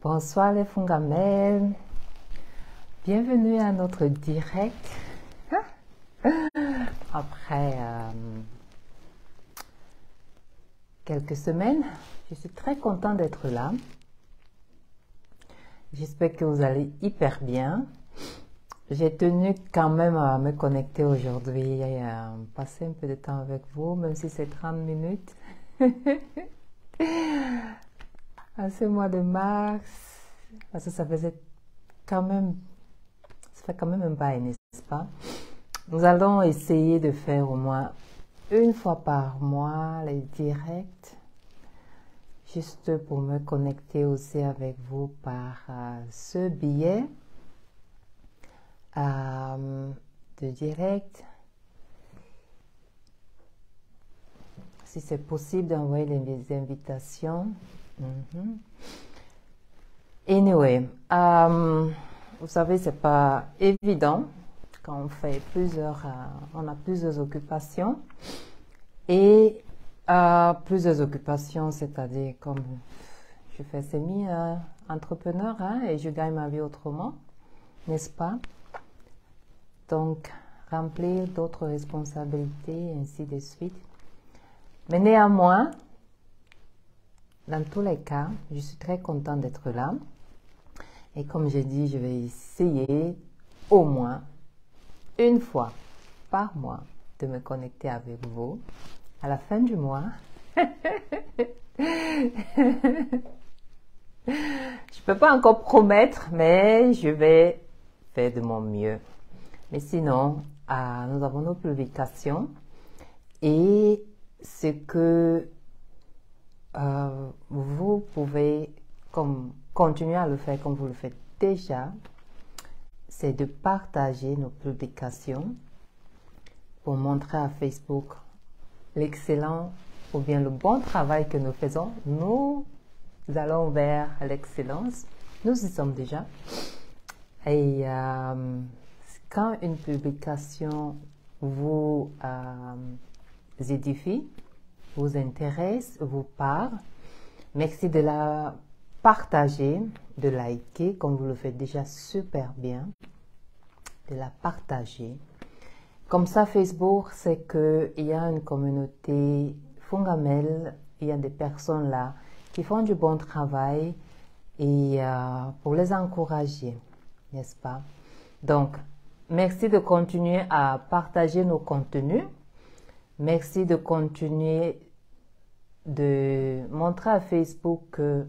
Bonsoir les Fongamels, bienvenue à notre direct. Après quelques semaines, je suis très contente d'être là. J'espère que vous allez hyper bien. J'ai tenu quand même à me connecter aujourd'hui et à passer un peu de temps avec vous, même si c'est 30 minutes. À ce mois de mars, parce que ça fait quand même un bail, n'est-ce pas? Nous allons essayer de faire au moins une fois par mois les directs, juste pour me connecter aussi avec vous par ce billet de direct. Si c'est possible d'envoyer des invitations. Anyway, vous savez, c'est pas évident quand on fait on a plusieurs occupations et plusieurs occupations, c'est-à-dire comme je fais semi-entrepreneur et je gagne ma vie autrement, n'est-ce pas? Donc, remplir d'autres responsabilités, ainsi de suite. Mais néanmoins, dans tous les cas, je suis très contente d'être là. Et comme j'ai dit, je vais essayer au moins une fois par mois de me connecter avec vous à la fin du mois. Je ne peux pas encore promettre, mais je vais faire de mon mieux. Mais sinon, nous avons nos publications et ce que vous pouvez continuer à le faire comme vous le faites déjà, c'est de partager nos publications pour montrer à Facebook l'excellent ou bien le bon travail que nous faisons. Nous allons vers l'excellence. Nous y sommes déjà. Et quand une publication vous édifie, vous intéresse, vous parle, merci de la partager, de liker, comme vous le faites déjà super bien, de la partager. Comme ça, Facebook, c'est qu'il y a une communauté Fongamel, il y a des personnes là qui font du bon travail et pour les encourager, n'est-ce pas? Donc, merci de continuer à partager nos contenus. Merci de continuer de montrer à Facebook que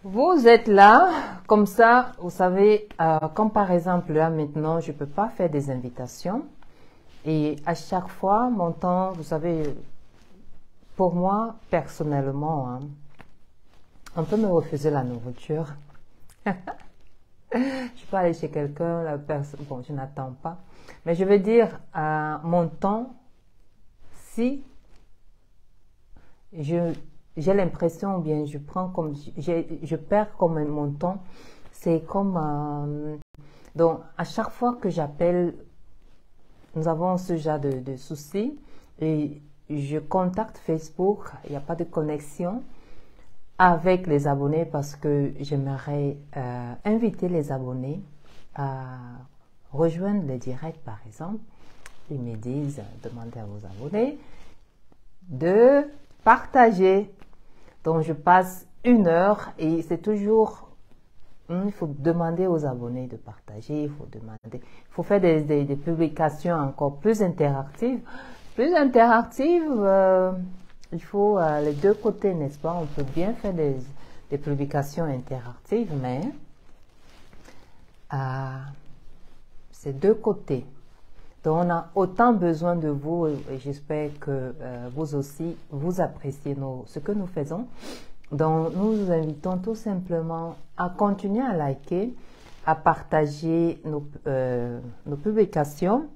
vous êtes là. Comme ça, vous savez, comme par exemple là maintenant, je ne peux pas faire des invitations. Et à chaque fois, mon temps, vous savez, pour moi, personnellement, on peut me refuser la nourriture. Je peux aller chez quelqu'un, la personne, bon, je n'attends pas. Mais je veux dire, mon temps, si j'ai l'impression, ou bien je perds comme mon temps, c'est comme, donc à chaque fois que j'appelle, nous avons ce genre de soucis, et je contacte Facebook, il n'y a pas de connexion avec les abonnés parce que j'aimerais inviter les abonnés à rejoindre le direct par exemple. Ils me disent, demandez à vos abonnés de partager. Donc je passe 1 heure et c'est toujours, il faut demander aux abonnés de partager, il faut faire des publications encore plus interactives. Il faut les deux côtés, n'est-ce pas? On peut bien faire des publications interactives, mais c'est deux côtés. Donc, on a autant besoin de vous et j'espère que vous aussi, vous appréciez ce que nous faisons. Donc, nous vous invitons tout simplement à continuer à liker, à partager nos publications,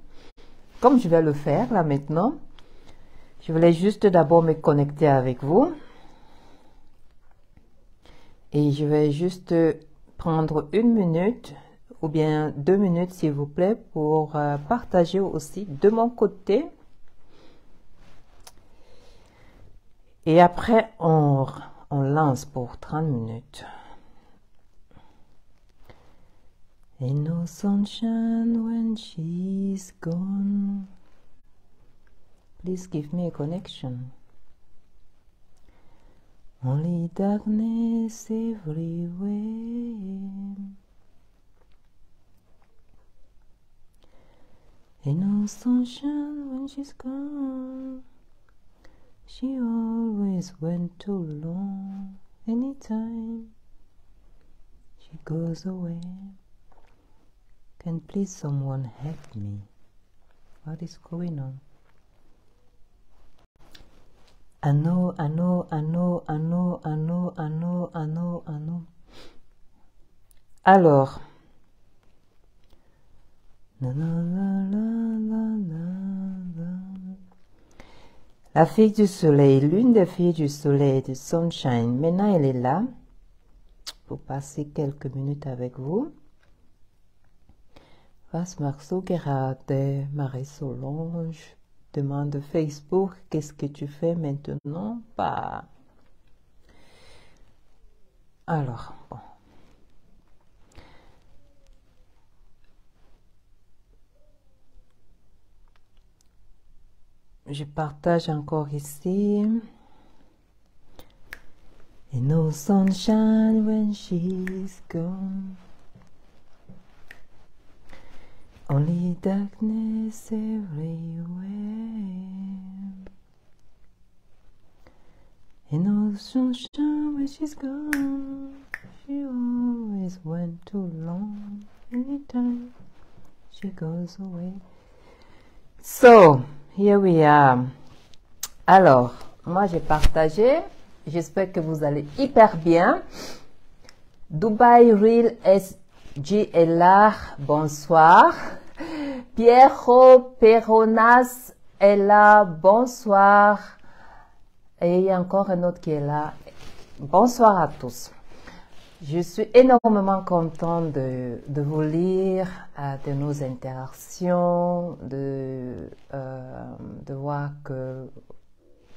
comme je vais le faire là maintenant. Je voulais juste d'abord me connecter avec vous. Et je vais juste prendre 1 minute ou bien 2 minutes s'il vous plaît pour partager aussi de mon côté. Et après, on on lance pour 30 minutes. Ain't no sunshine when she's gone. Please give me a connection. Only darkness everywhere. Ain't no sunshine when she's gone. She always went too long. Anytime she goes away. Can please someone help me? What is going on? I know. Alors, la fille du soleil, l'une des filles du soleil, du sunshine, maintenant elle est là pour passer quelques minutes avec vous. Was machst du gerade, Marie-Solange? Demande Facebook, qu'est-ce que tu fais maintenant? Bah. Alors, bon. Je partage encore ici. And no sunshine when she's gone. Only darkness everywhere. And no sunshine when she's gone. She always went too long. Anytime she goes away. So, here we are. Alors, moi j'ai partagé. J'espère que vous allez hyper bien. Dubai Real SGLR, bonsoir. Piero Peronas est là, bonsoir. Et il y a encore un autre qui est là. Bonsoir à tous. Je suis énormément contente de vous lire, de nos interactions, de voir que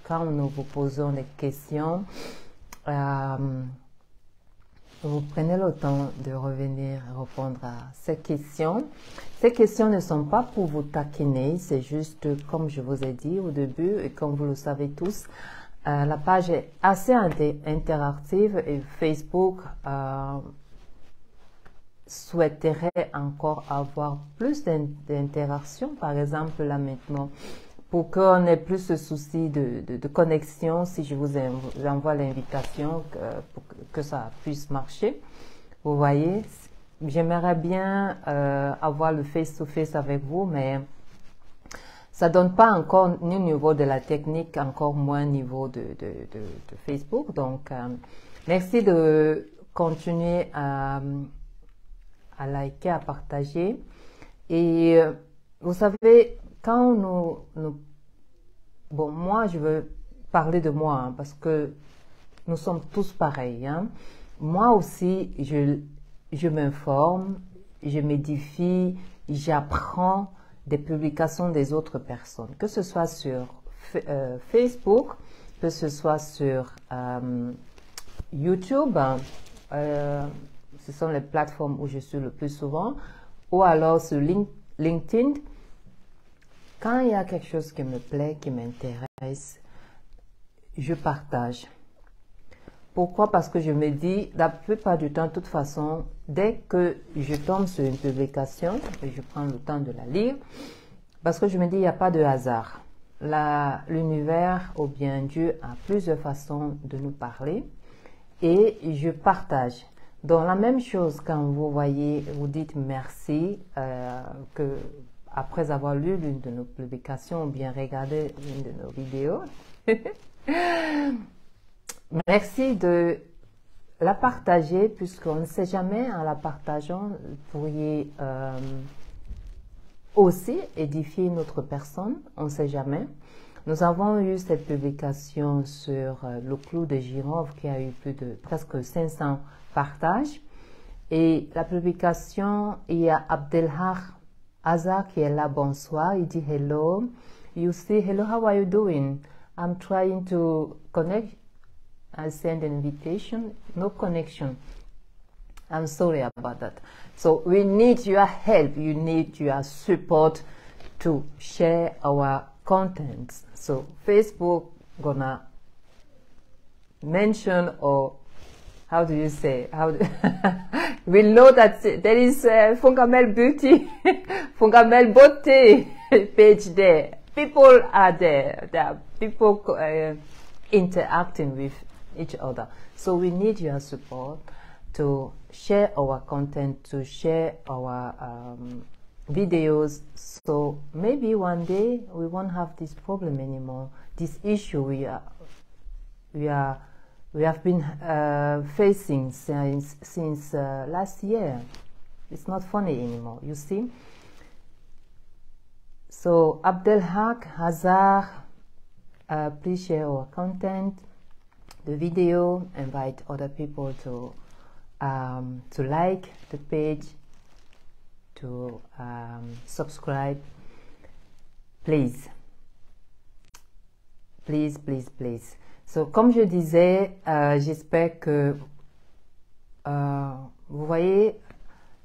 quand nous vous posons des questions, vous prenez le temps de revenir répondre à ces questions. Ces questions ne sont pas pour vous taquiner, c'est juste comme je vous ai dit au début et comme vous le savez tous, la page est assez interactive et Facebook souhaiterait encore avoir plus d'interactions, par exemple là maintenant, pour qu'on ait plus ce souci de connexion, si je vous envoie l'invitation, pour que ça puisse marcher. Vous voyez, j'aimerais bien avoir le face-to-face avec vous, mais ça donne pas encore ni au niveau de la technique, encore moins au niveau de Facebook. Donc, merci de continuer à liker, à partager. Et vous savez, quand bon, moi, je veux parler de moi, hein, parce que nous sommes tous pareils. Hein. Moi aussi, je m'informe, je m'édifie, j'apprends des publications des autres personnes, que ce soit sur Facebook, que ce soit sur YouTube, ce sont les plateformes où je suis le plus souvent, ou alors sur LinkedIn. Quand il y a quelque chose qui me plaît, qui m'intéresse, je partage. Pourquoi? Parce que je me dis, la plupart du temps, de toute façon, dès que je tombe sur une publication, je prends le temps de la lire, parce que je me dis, il n'y a pas de hasard. L'univers, ou bien Dieu, a plusieurs façons de nous parler, et je partage. Donc, la même chose, quand vous voyez, vous dites merci, après avoir lu l'une de nos publications ou bien regardé l'une de nos vidéos. Merci de la partager, puisqu'on ne sait jamais, en la partageant, vous pourriez aussi édifier une autre personne, on ne sait jamais. Nous avons eu cette publication sur le clou de girofle qui a eu plus de presque 500 partages. Et la publication, il y a Abdelhar Azar qui est là, bonsoir, il dit hello. You say hello, how are you doing? I'm trying to connect I send an invitation, no connection. I'm sorry about that. So we need your help, you need your support to share our content. So Facebook gonna mention, or how do you say, we know that there is Fungamel Beauty, Fungamel Beauty page there. People are there. There are people interacting with each other. So we need your support to share our content, to share our videos. So maybe one day we won't have this problem anymore. This issue we have been facing since last year. It's not funny anymore, you see. So Abdelhak Hazar, please share our content, the video, invite other people to like the page, to subscribe, please. Please, please, please. So, comme je disais, j'espère que vous voyez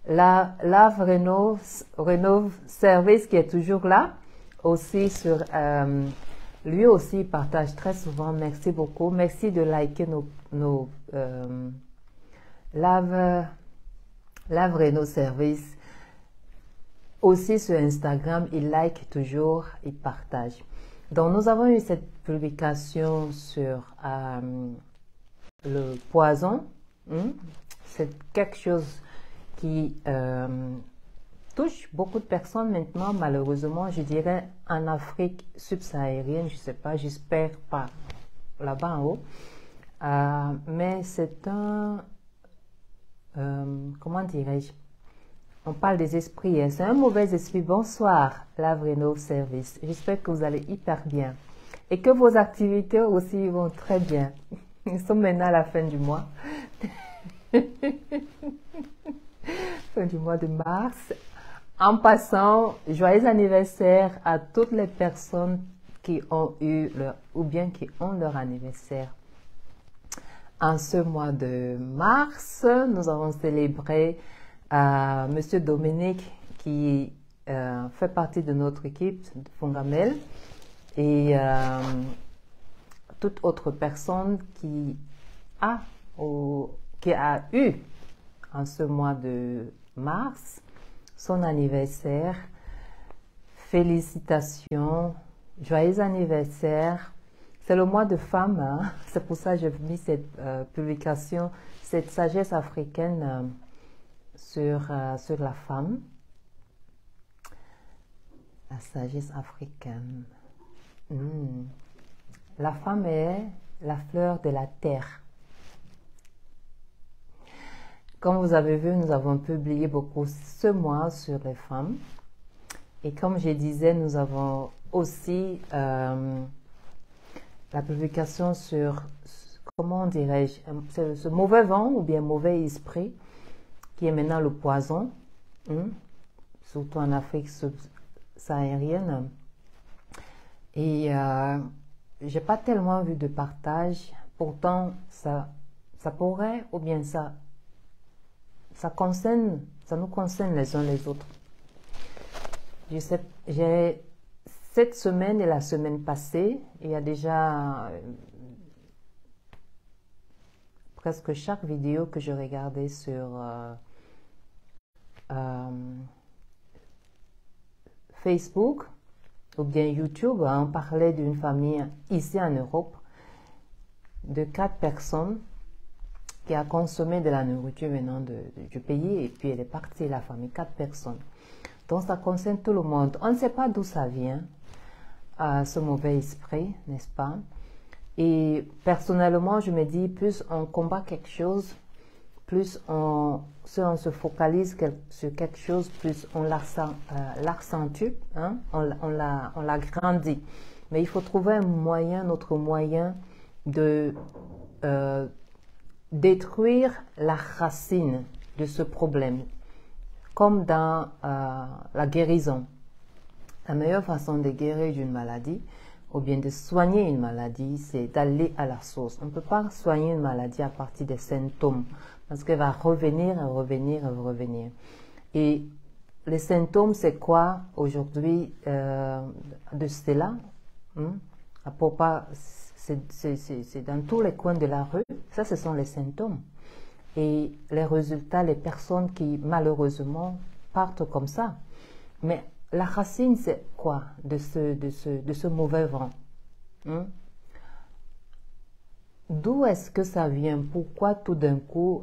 la Rénov Service qui est toujours là, aussi sur lui aussi il partage très souvent. Merci beaucoup, merci de liker nos Lave Rénov Service. Aussi sur Instagram, il like toujours, il partage. Donc nous avons eu cette publication sur le poison. C'est quelque chose qui touche beaucoup de personnes maintenant, malheureusement, je dirais en Afrique subsaharienne, je ne sais pas, j'espère pas là-bas en haut. Mais c'est un, comment dirais-je, on parle des esprits, hein. C'est un mauvais esprit. Bonsoir, Lave Rénov Service. J'espère que vous allez hyper bien et que vos activités aussi vont très bien. Nous sommes maintenant à la fin du mois. Fin du mois de mars. En passant, joyeux anniversaire à toutes les personnes qui ont eu leur, ou bien qui ont leur anniversaire. En ce mois de mars, nous avons célébré Monsieur Dominique qui fait partie de notre équipe de Fungamel et toute autre personne qui a eu en ce mois de mars son anniversaire. Félicitations, joyeux anniversaire. C'est le mois de femmes, hein? C'est pour ça que j'ai mis cette publication, cette sagesse africaine sur la femme. La sagesse africaine. La femme est la fleur de la terre. Comme vous avez vu, nous avons publié beaucoup ce mois sur les femmes. Et comme je disais, nous avons aussi la publication sur, comment dirais-je, ce mauvais vent ou bien mauvais esprit qui est maintenant le poison, surtout en Afrique subsaharienne. Et j'ai pas tellement vu de partage. Pourtant, ça pourrait, ou bien ça nous concerne les uns les autres. J'ai cette semaine et la semaine passée, il y a déjà presque chaque vidéo que je regardais sur Facebook ou bien YouTube, on parlait d'une famille ici en Europe de 4 personnes qui a consommé de la nourriture venant du pays et puis elle est partie, la famille, 4 personnes. Donc ça concerne tout le monde. On ne sait pas d'où ça vient, ce mauvais esprit, n'est-ce pas? Et personnellement, je me dis, plus on combat quelque chose, plus on se focalise sur quelque chose, plus on l'accentue, hein? On l'agrandit. Mais il faut trouver un moyen, notre moyen de détruire la racine de ce problème. Comme dans la guérison. La meilleure façon de guérir d'une maladie, ou bien de soigner une maladie, c'est d'aller à la source. On ne peut pas soigner une maladie à partir des symptômes, parce qu'elle va revenir et revenir et revenir. Et les symptômes, c'est quoi aujourd'hui de cela? Pour pas, c'est dans tous les coins de la rue. Ça, ce sont les symptômes. Et les résultats, les personnes qui malheureusement partent comme ça. Mais la racine, c'est quoi de ce mauvais vent? D'où est-ce que ça vient? Pourquoi tout d'un coup,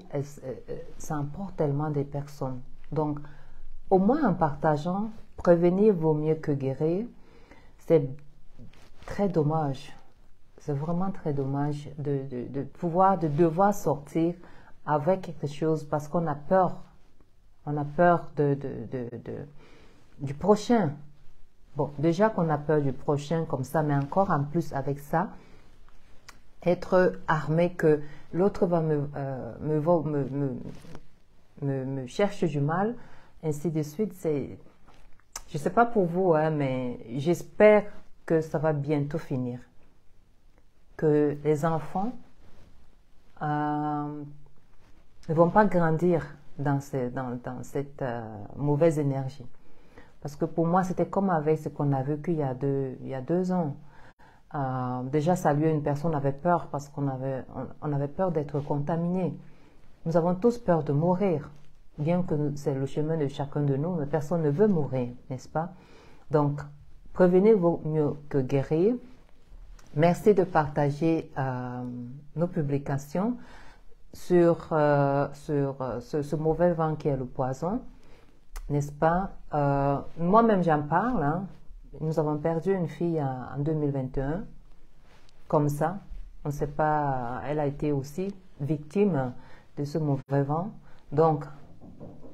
ça emporte tellement de personnes? Donc, au moins en partageant, prévenir vaut mieux que guérir. C'est très dommage. C'est vraiment très dommage de devoir sortir avec quelque chose parce qu'on a peur. On a peur du prochain. Bon, déjà qu'on a peur du prochain comme ça, mais encore en plus avec ça, être armé que l'autre va me cherche du mal, ainsi de suite. Je ne sais pas pour vous, hein, mais j'espère que ça va bientôt finir. Que les enfants ne vont pas grandir dans cette mauvaise énergie. Parce que pour moi, c'était comme avec ce qu'on a vécu il y a 2 ans. Déjà, saluer une personne, on avait peur parce qu'on avait peur d'être contaminé. Nous avons tous peur de mourir. Bien que c'est le chemin de chacun de nous, mais personne ne veut mourir, n'est-ce pas? Donc, prévenir vaut mieux que guérir. Merci de partager nos publications sur ce mauvais vent qui est le poison, n'est-ce pas? Moi-même, j'en parle. Hein. Nous avons perdu une fille en 2021, comme ça. On ne sait pas, elle a été aussi victime de ce mauvais vent. Donc,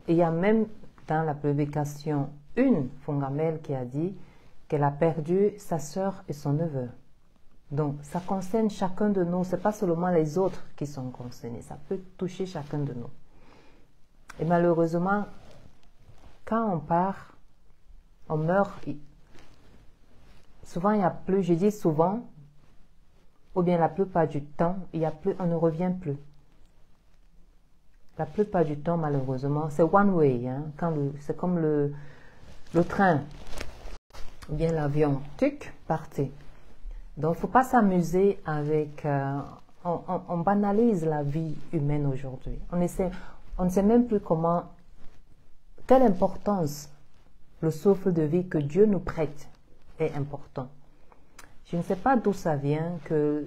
il y a même dans la publication une Fongamelle qui a dit qu'elle a perdu sa sœur et son neveu. Donc, ça concerne chacun de nous. Ce n'est pas seulement les autres qui sont concernés. Ça peut toucher chacun de nous. Et malheureusement, quand on part, on meurt. Souvent, il n'y a plus, je dis souvent, ou bien la plupart du temps, il y a plus, on ne revient plus. La plupart du temps, malheureusement, c'est one way. Hein, c'est comme le train, ou bien l'avion. Tuc, partez. Donc, il ne faut pas s'amuser avec... on banalise la vie humaine aujourd'hui. On ne sait même plus quelle importance le souffle de vie que Dieu nous prête est important. Je ne sais pas d'où ça vient, que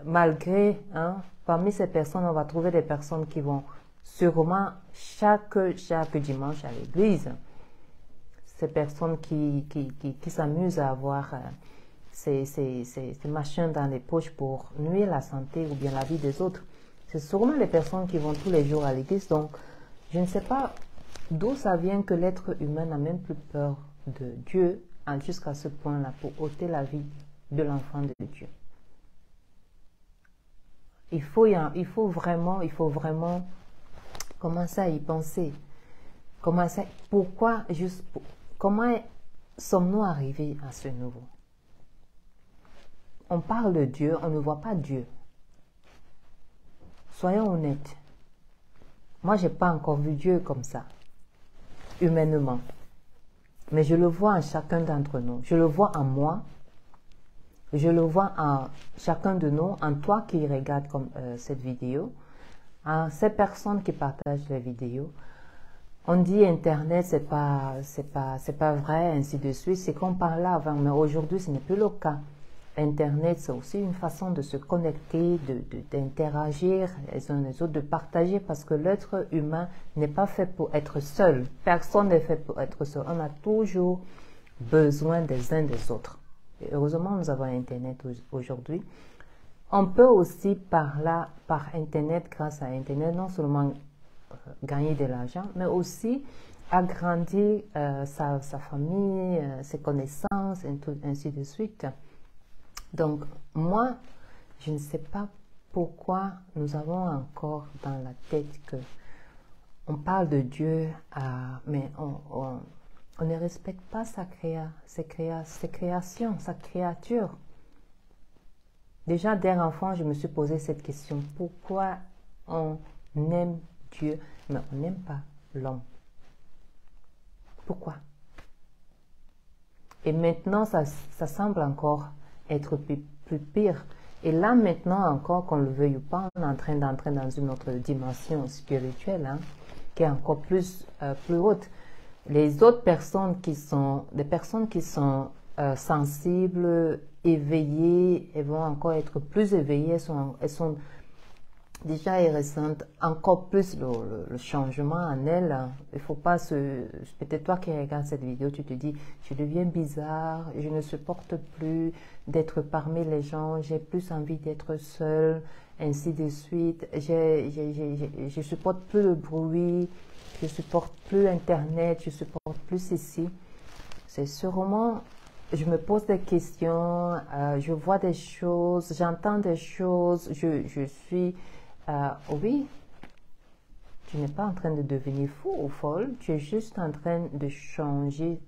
malgré, hein, parmi ces personnes, on va trouver des personnes qui vont sûrement chaque dimanche à l'église. Ces personnes qui s'amusent à avoir ces machins dans les poches pour nuire la santé ou bien la vie des autres. C'est sûrement les personnes qui vont tous les jours à l'église. Donc, je ne sais pas d'où ça vient que l'être humain n'a même plus peur de Dieu jusqu'à ce point-là pour ôter la vie de l'enfant de Dieu. Il faut vraiment commencer à y penser. Comment sommes-nous arrivés à ce niveau? On parle de Dieu, on ne voit pas Dieu. Soyons honnêtes. Moi, je n'ai pas encore vu Dieu comme ça, humainement. Mais je le vois en chacun d'entre nous. Je le vois en moi. Je le vois en chacun de nous, en toi qui regardes cette vidéo, en ces personnes qui partagent les vidéos. On dit Internet, c'est pas vrai, ainsi de suite. C'est qu'on parlait avant, mais aujourd'hui, ce n'est plus le cas. Internet, c'est aussi une façon de se connecter, d'interagir les uns les autres, de partager, parce que l'être humain n'est pas fait pour être seul. Personne n'est fait pour être seul. On a toujours besoin des uns des autres. Et heureusement, nous avons Internet aujourd'hui. On peut aussi par Internet, grâce à Internet, non seulement gagner de l'argent, mais aussi agrandir sa famille, ses connaissances, et ainsi de suite. Donc, moi, je ne sais pas pourquoi nous avons encore dans la tête que on parle de Dieu, mais on ne respecte pas ses créations, sa créature. Déjà, dès enfant, je me suis posé cette question. Pourquoi on aime Dieu, mais on n'aime pas l'homme? Pourquoi? Et maintenant, ça semble encore être plus pire. Et là, maintenant, encore, qu'on le veuille ou pas, on est en train d'entrer dans une autre dimension spirituelle, hein, qui est encore plus haute. Les autres personnes qui sont, des personnes qui sont sensibles, éveillées, elles vont encore être plus éveillées, elles sont déjà elles ressentent encore plus le changement en elles. Il faut pas peut-être toi qui regardes cette vidéo, tu te dis, je deviens bizarre, je ne supporte plus d'être parmi les gens, j'ai plus envie d'être seule, ainsi de suite. Je supporte plus le bruit, je supporte plus Internet, je supporte plus ceci. C'est sûrement, je me pose des questions, je vois des choses, j'entends des choses, je suis... oui, tu n'es pas en train de devenir fou ou folle, tu es juste en train de changer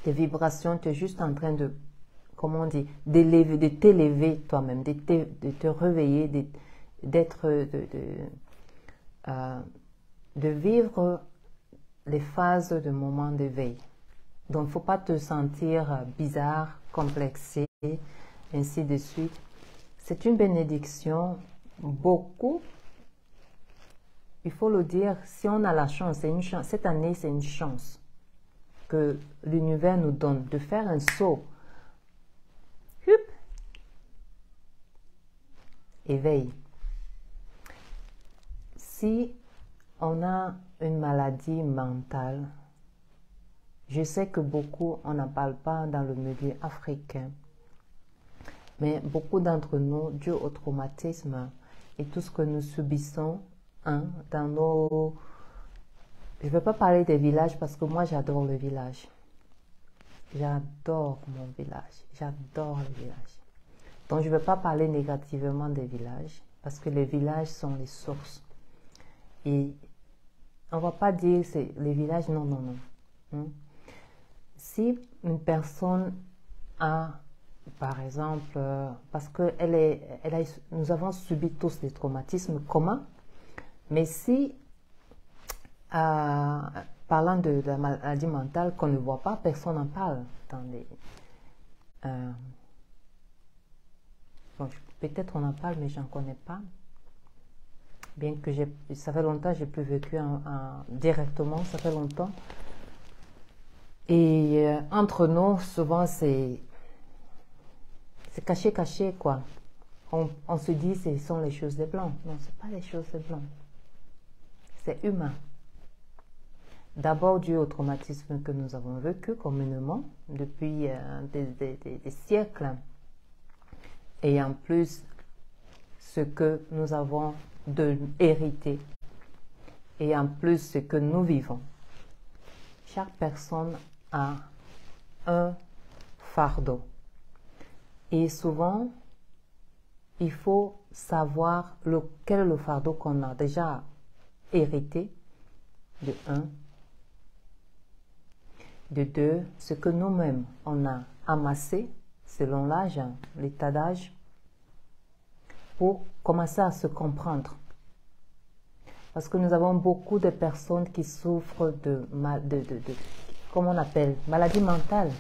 tes vibrations, tu es juste en train de, comment on dit, de t'élever toi-même, de te réveiller, de vivre les phases de moment d'éveil. Donc, il ne faut pas te sentir bizarre, complexé, ainsi de suite. C'est une bénédiction, beaucoup, il faut le dire, si on a la chance, c'est une chance, cette année c'est une chance que l'univers nous donne de faire un saut. Hup. Éveil. Si on a une maladie mentale, je sais que beaucoup, on n'en parle pas dans le milieu africain, mais beaucoup d'entre nous, dû au traumatisme et tout ce que nous subissons, hein, dans nos... Je ne vais pas parler des villages parce que moi j'adore le village. J'adore mon village. J'adore le village. Donc je ne vais pas parler négativement des villages parce que les villages sont les sources. Et on ne va pas dire c'est les villages, non, non, non. Hein? Si une personne a, par exemple, parce que nous avons subi tous des traumatismes communs, mais si, parlant de la maladie mentale qu'on ne voit pas, personne n'en parle dans les... bon, peut-être on en parle, mais je n'en connais pas. Bien que ça fait longtemps que je n'ai plus vécu directement, ça fait longtemps. Et entre nous, souvent, c'est caché, quoi. On se dit ce sont les choses des Blancs. Non, ce n'est pas les choses des Blancs. C'est humain. D'abord dû au traumatisme que nous avons vécu communément depuis des siècles. Et en plus, ce que nous avons hérité. Et en plus, ce que nous vivons. Chaque personne a un fardeau. Et souvent, il faut savoir quel est le fardeau qu'on a déjà hérité, de un. De deux, ce que nous-mêmes, on a amassé, selon l'âge, l'état d'âge, pour commencer à se comprendre. Parce que nous avons beaucoup de personnes qui souffrent comment on appelle, maladie mentale.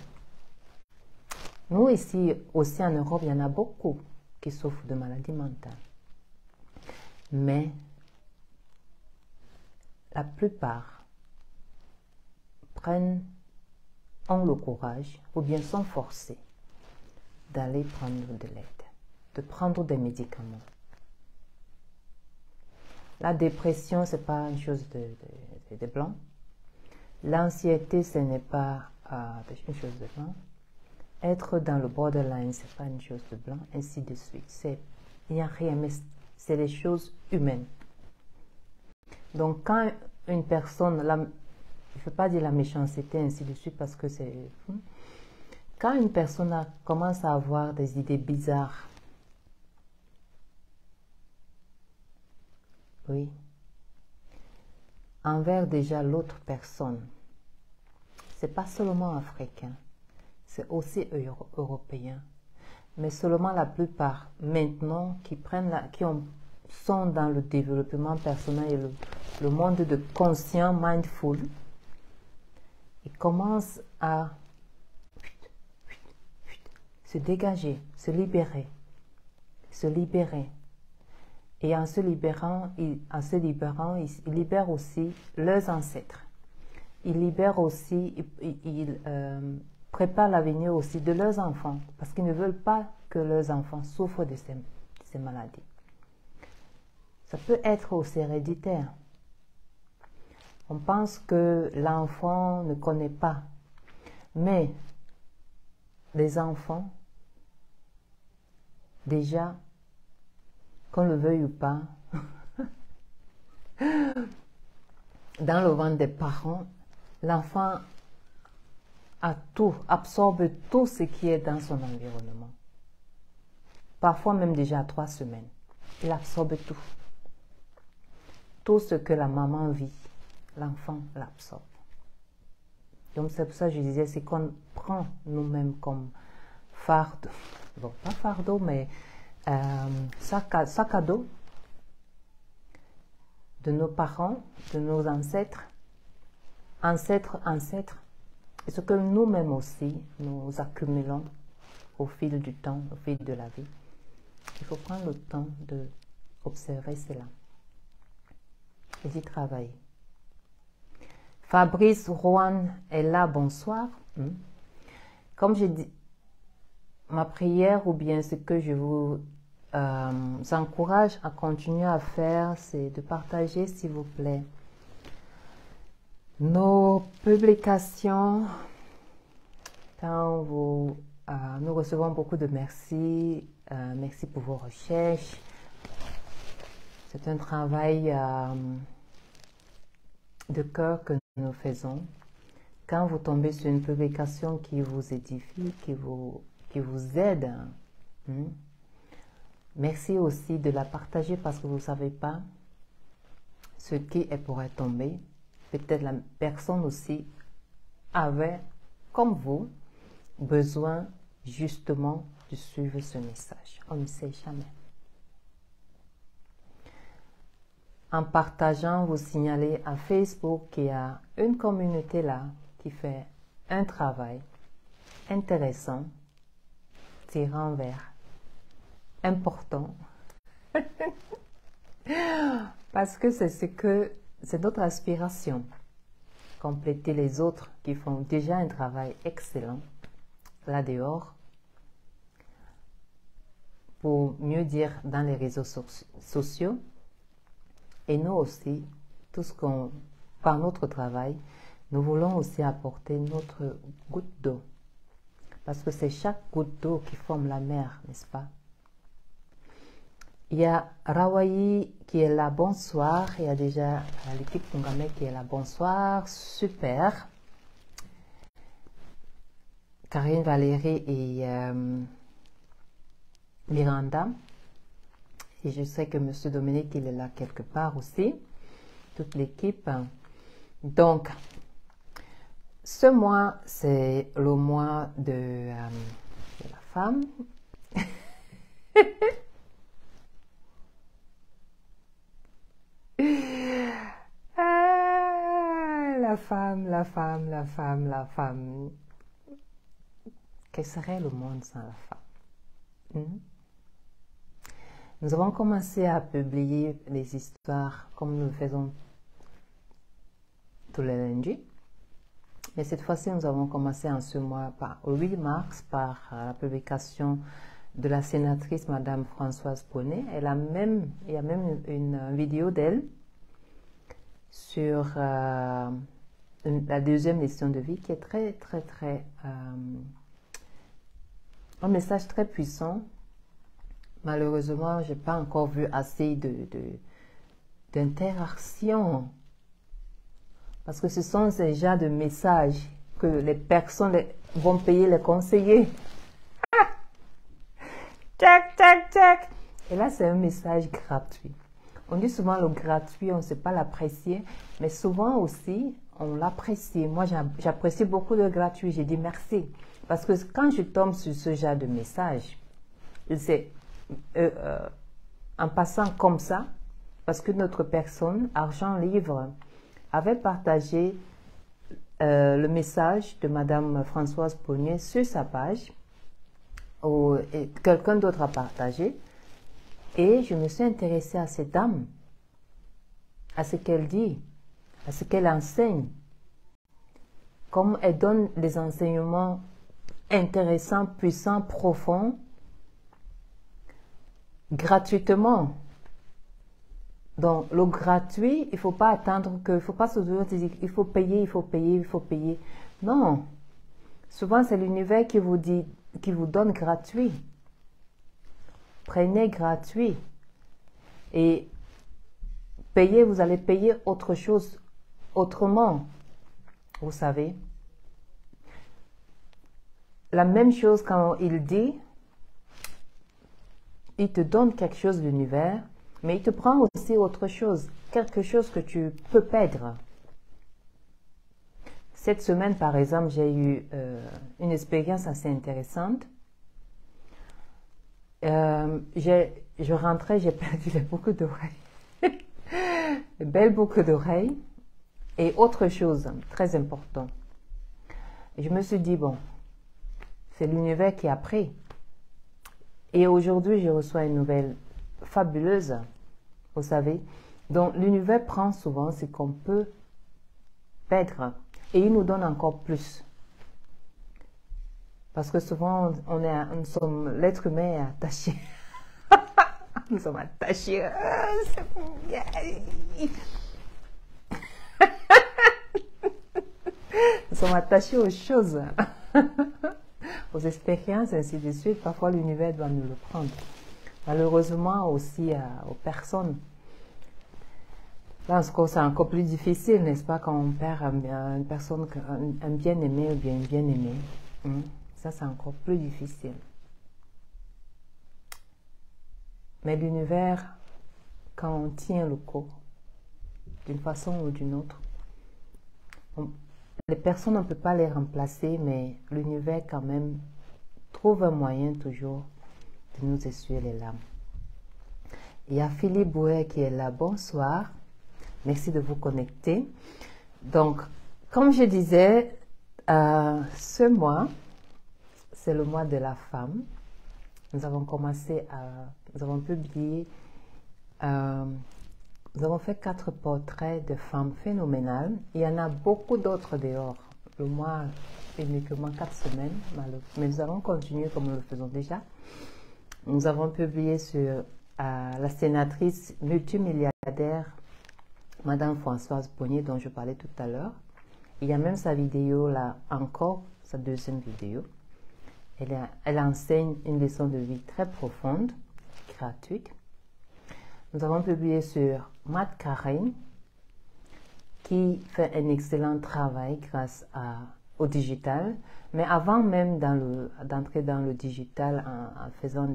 Nous, ici, aussi en Europe, il y en a beaucoup qui souffrent de maladie mentale. Mais la plupart ont le courage ou bien sont forcés d'aller prendre de l'aide, de prendre des médicaments. La dépression, ce n'est pas une chose de blanc. L'anxiété, ce n'est pas une chose de blanc. Être dans le borderline, ce n'est pas une chose de blanc, ainsi de suite. Il n'y a rien, mais c'est des choses humaines. Donc, quand une personne, je ne veux pas dire la méchanceté, ainsi de suite, parce que c'est... Quand une personne commence à avoir des idées bizarres, oui, envers déjà l'autre personne, c'est pas seulement africain, c'est aussi européen. Mais seulement la plupart, maintenant, sont dans le développement personnel et le monde de conscient, mindful, ils commencent à se dégager, se libérer. Et en se libérant, ils libèrent aussi leurs ancêtres. Ils libèrent aussi, ils préparent l'avenir aussi de leurs enfants, parce qu'ils ne veulent pas que leurs enfants souffrent de ces maladies. Ça peut être aussi héréditaire. On pense que l'enfant ne connaît pas, mais les enfants, déjà, qu'on le veuille ou pas, dans le ventre des parents, l'enfant absorbe tout ce qui est dans son environnement. Parfois même déjà à 3 semaines. Il absorbe tout. Tout ce que la maman vit, l'enfant l'absorbe. Donc c'est pour ça que je disais, c'est qu'on prend nous-mêmes comme fardeau, bon pas fardeau, mais sac à dos de nos parents, de nos ancêtres, et ce que nous-mêmes aussi, nous accumulons au fil du temps, au fil de la vie. Il faut prendre le temps d'observer cela et d'y travailler. Fabrice Rouen est là, bonsoir. Comme j'ai dit, ma prière ou bien ce que je vous encourage à continuer à faire, c'est de partager, s'il vous plaît, nos publications. Quand nous recevons beaucoup de merci, merci pour vos recherches. C'est un travail de cœur que nous faisons. Quand vous tombez sur une publication qui vous édifie, qui vous aide, merci aussi de la partager parce que vous ne savez pas ce qui pourrait tomber. Peut-être la personne aussi avait, comme vous, besoin justement de suivre ce message. On ne sait jamais. En partageant, vous signalez à Facebook qu'il y a une communauté là qui fait un travail intéressant, tirant vers important, parce que c'est notre aspiration, compléter les autres qui font déjà un travail excellent là dehors, pour mieux dire dans les réseaux sociaux. Et nous aussi, par notre travail, nous voulons aussi apporter notre goutte d'eau. Parce que c'est chaque goutte d'eau qui forme la mer, n'est-ce pas? Il y a Rawayi qui est là, bonsoir. Il y a déjà l'équipe Kungame qui est là, bonsoir. Super. Karine, Valérie et Miranda. Et je sais que M. Dominique, il est là quelque part aussi. Toute l'équipe. Donc, ce mois, c'est le mois de la femme. La femme. Quel serait le monde sans la femme? Nous avons commencé à publier les histoires comme nous le faisons tous les lundis. Mais cette fois-ci, nous avons commencé en ce mois, au 8 mars, par la publication de la sénatrice Madame Françoise Bonnet. Il y a même une vidéo d'elle sur la deuxième leçon de vie qui est un message très puissant. Malheureusement, je n'ai pas encore vu assez d'interaction. Parce que ce sont déjà de messages que les personnes vont payer les conseillers. Tac. Et là, c'est un message gratuit. On dit souvent le gratuit, on ne sait pas l'apprécier. Mais souvent aussi, on l'apprécie. Moi, j'apprécie beaucoup le gratuit. J'ai dit merci. Parce que quand je tombe sur ce genre de message, c'est en passant comme ça, parce que notre personne, Argent Livre, avait partagé le message de Madame Françoise Ponnier sur sa page, et quelqu'un d'autre a partagé, et je me suis intéressée à cette dame, à ce qu'elle dit, à ce qu'elle enseigne, comme elle donne des enseignements intéressants, puissants, profonds, gratuitement. Donc, le gratuit, il ne faut pas attendre il ne faut pas se dire il faut payer, il faut payer, il faut payer. Non. Souvent, c'est l'univers qui vous dit, qui vous donne gratuit. Prenez gratuit. Et payer, vous allez payer autre chose, autrement. Vous savez. La même chose quand il dit, il te donne quelque chose de l'univers, mais il te prend aussi autre chose, quelque chose que tu peux perdre. Cette semaine, par exemple, j'ai eu une expérience assez intéressante. Je rentrais, j'ai perdu les boucles d'oreilles. Les belles boucles d'oreilles. Et autre chose, très important. Je me suis dit, bon, c'est l'univers qui a pris. Et aujourd'hui, je reçois une nouvelle fabuleuse, vous savez. Donc, l'univers prend souvent ce qu'on peut perdre et il nous donne encore plus. Parce que souvent, nous sommes, l'être humain est attaché. Nous sommes attachés. Nous sommes attachés aux choses, aux expériences, ainsi de suite. Parfois, l'univers doit nous le prendre. Malheureusement, aussi aux personnes. Là, c'est encore plus difficile, n'est-ce pas, quand on perd une personne, un bien-aimé ou bien une bien-aimée. Ça, c'est encore plus difficile. Mais l'univers, quand on tient le coup, d'une façon ou d'une autre, les personnes, on ne peut pas les remplacer, mais l'univers, quand même, trouve un moyen toujours de nous essuyer les larmes. Il y a Philippe Bouet qui est là. Bonsoir. Merci de vous connecter. Donc, comme je disais, ce mois, c'est le mois de la femme. Nous avons nous avons publié, nous avons fait 4 portraits de femmes phénoménales. Il y en a beaucoup d'autres dehors. Le mois fait uniquement 4 semaines, mais nous allons continuer comme nous le faisons déjà. Nous avons publié sur la sénatrice multimilliardaire, Madame Françoise Ponnier, dont je parlais tout à l'heure. Il y a même sa vidéo là, encore, sa deuxième vidéo. Elle enseigne une leçon de vie très profonde, gratuite. Nous avons publié sur Matt Karen, qui fait un excellent travail grâce au digital. Mais avant même d'entrer dans le digital en faisant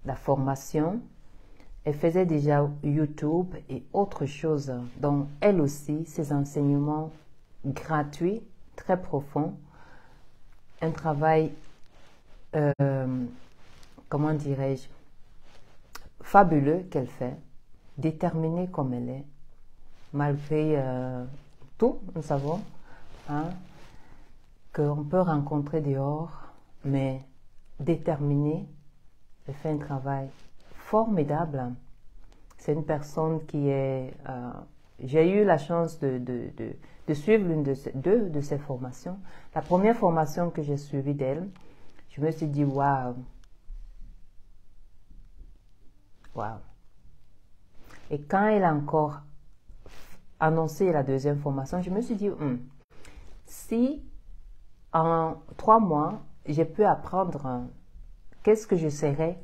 la formation, elle faisait déjà YouTube et autre chose. Donc, elle aussi, ses enseignements gratuits, très profonds, un travail, comment dirais-je, fabuleux qu'elle fait, déterminée comme elle est, malgré tout, nous savons, hein, qu'on peut rencontrer dehors, mais déterminée, elle fait un travail formidable. C'est une personne qui est... j'ai eu la chance de suivre deux de ses formations. La première formation que j'ai suivie d'elle, je me suis dit, waouh, waouh. Et quand elle a encore annoncé la deuxième formation, je me suis dit, si en 3 mois, j'ai pu apprendre qu'est-ce que je serais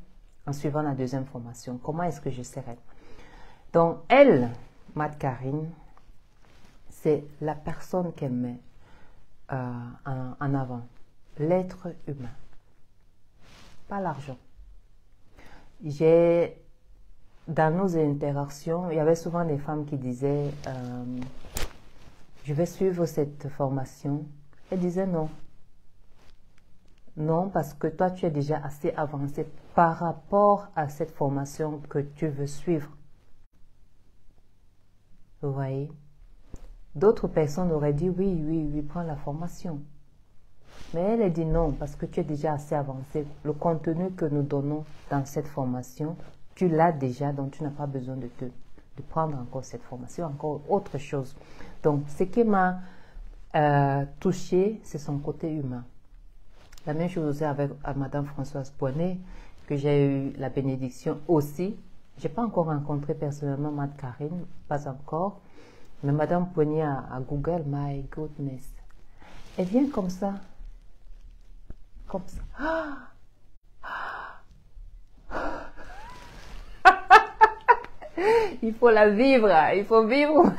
en suivant la deuxième formation, comment est-ce que je serais. Donc, elle, Matt Karine, c'est la personne qu'elle met en avant, l'être humain, pas l'argent. Dans nos interactions, il y avait souvent des femmes qui disaient je vais suivre cette formation. Elle disait non, Non, parce que toi, tu es déjà assez avancé par rapport à cette formation que tu veux suivre. Vous voyez? D'autres personnes auraient dit oui, oui, oui, prends la formation. Mais elle a dit non, parce que tu es déjà assez avancé. Le contenu que nous donnons dans cette formation, tu l'as déjà, donc tu n'as pas besoin de prendre encore cette formation, encore autre chose. Donc, ce qui m'a touché, c'est son côté humain. La même chose aussi avec Madame Françoise Poinet, que j'ai eu la bénédiction aussi. Je n'ai pas encore rencontré personnellement Mme Karine, pas encore. Mais Madame Poinet à Google, my goodness. Elle vient comme ça. Comme ça. Il faut la vivre, il faut vivre.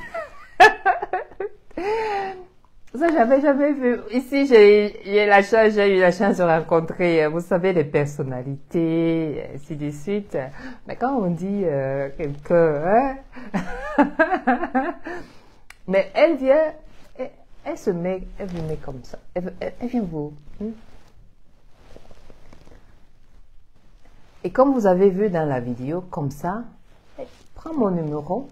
Ça, j'avais jamais vu. Ici, j'ai eu la chance de rencontrer, vous savez, des personnalités, ainsi de suite. Mais quand on dit quelqu'un, hein? Mais elle vient, elle se met, elle vous met comme ça. Elle vient vous. Et comme vous avez vu dans la vidéo, comme ça, prends mon numéro,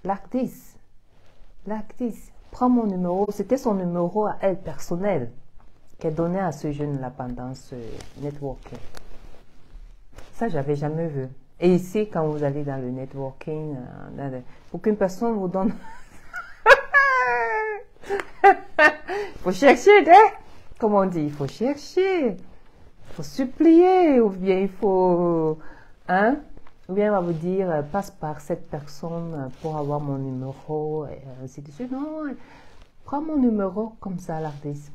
l'actrice, prends mon numéro, c'était son numéro à elle personnel qu'elle donnait à ce jeune-là pendant ce networking. Ça, j'avais jamais vu. Et ici, quand vous allez dans le networking, pour qu'une personne vous donne... Il faut chercher, hein? Comme on dit, il faut chercher. Il faut supplier, ou bien il faut... Hein? Ou bien elle va vous dire, passe par cette personne pour avoir mon numéro, et ainsi de suite. Non, prends mon numéro comme ça, l'artiste.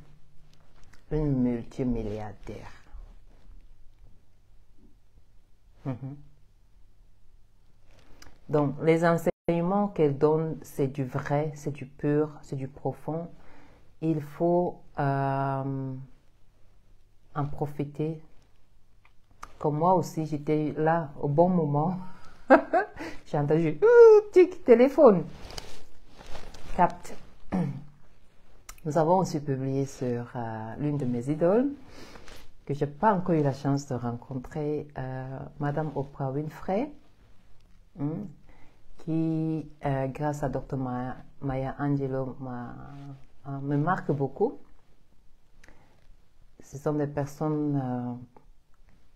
Une multimilliardaire. Donc, les enseignements qu'elle donne, c'est du vrai, c'est du pur, c'est du profond. Il faut en profiter. Comme moi aussi, j'étais là au bon moment. J'ai entendu tic, téléphone. Capte. Nous avons aussi publié sur l'une de mes idoles, que je n'ai pas encore eu la chance de rencontrer, Madame Oprah Winfrey, qui, grâce à Dr. Maya Angelou, me marque beaucoup. Ce sont des personnes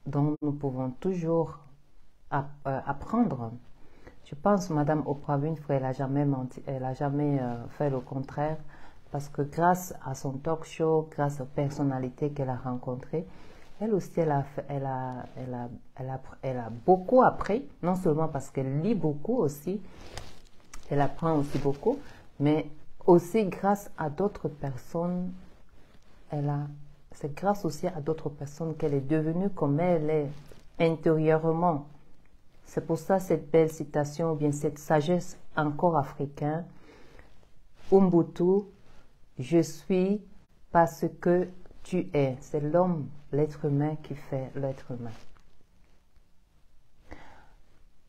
dont nous pouvons toujours apprendre. Je pense que Madame Oprah Winfrey, elle n'a jamais menti, elle n'a jamais fait le contraire, parce que grâce à son talk show, grâce aux personnalités qu'elle a rencontrées, elle aussi, elle a beaucoup appris, non seulement parce qu'elle lit beaucoup aussi, elle apprend aussi beaucoup, mais aussi grâce à d'autres personnes, c'est grâce aussi à d'autres personnes qu'elle est devenue comme elle est intérieurement. C'est pour ça cette belle citation, ou bien cette sagesse encore africaine, Ubuntu, je suis parce que tu es. C'est l'homme, l'être humain qui fait l'être humain.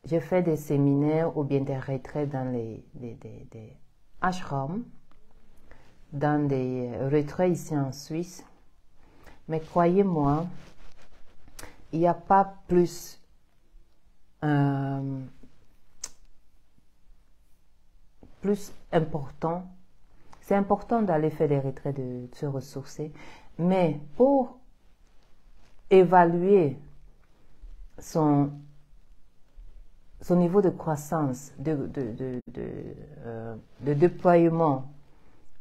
J'ai fait des séminaires ou bien des retraites dans des ashrams, dans des retraites ici en Suisse. Mais croyez-moi, il n'y a pas plus important. C'est important d'aller faire des retraites, de se ressourcer, mais pour évaluer son niveau de croissance, de déploiement,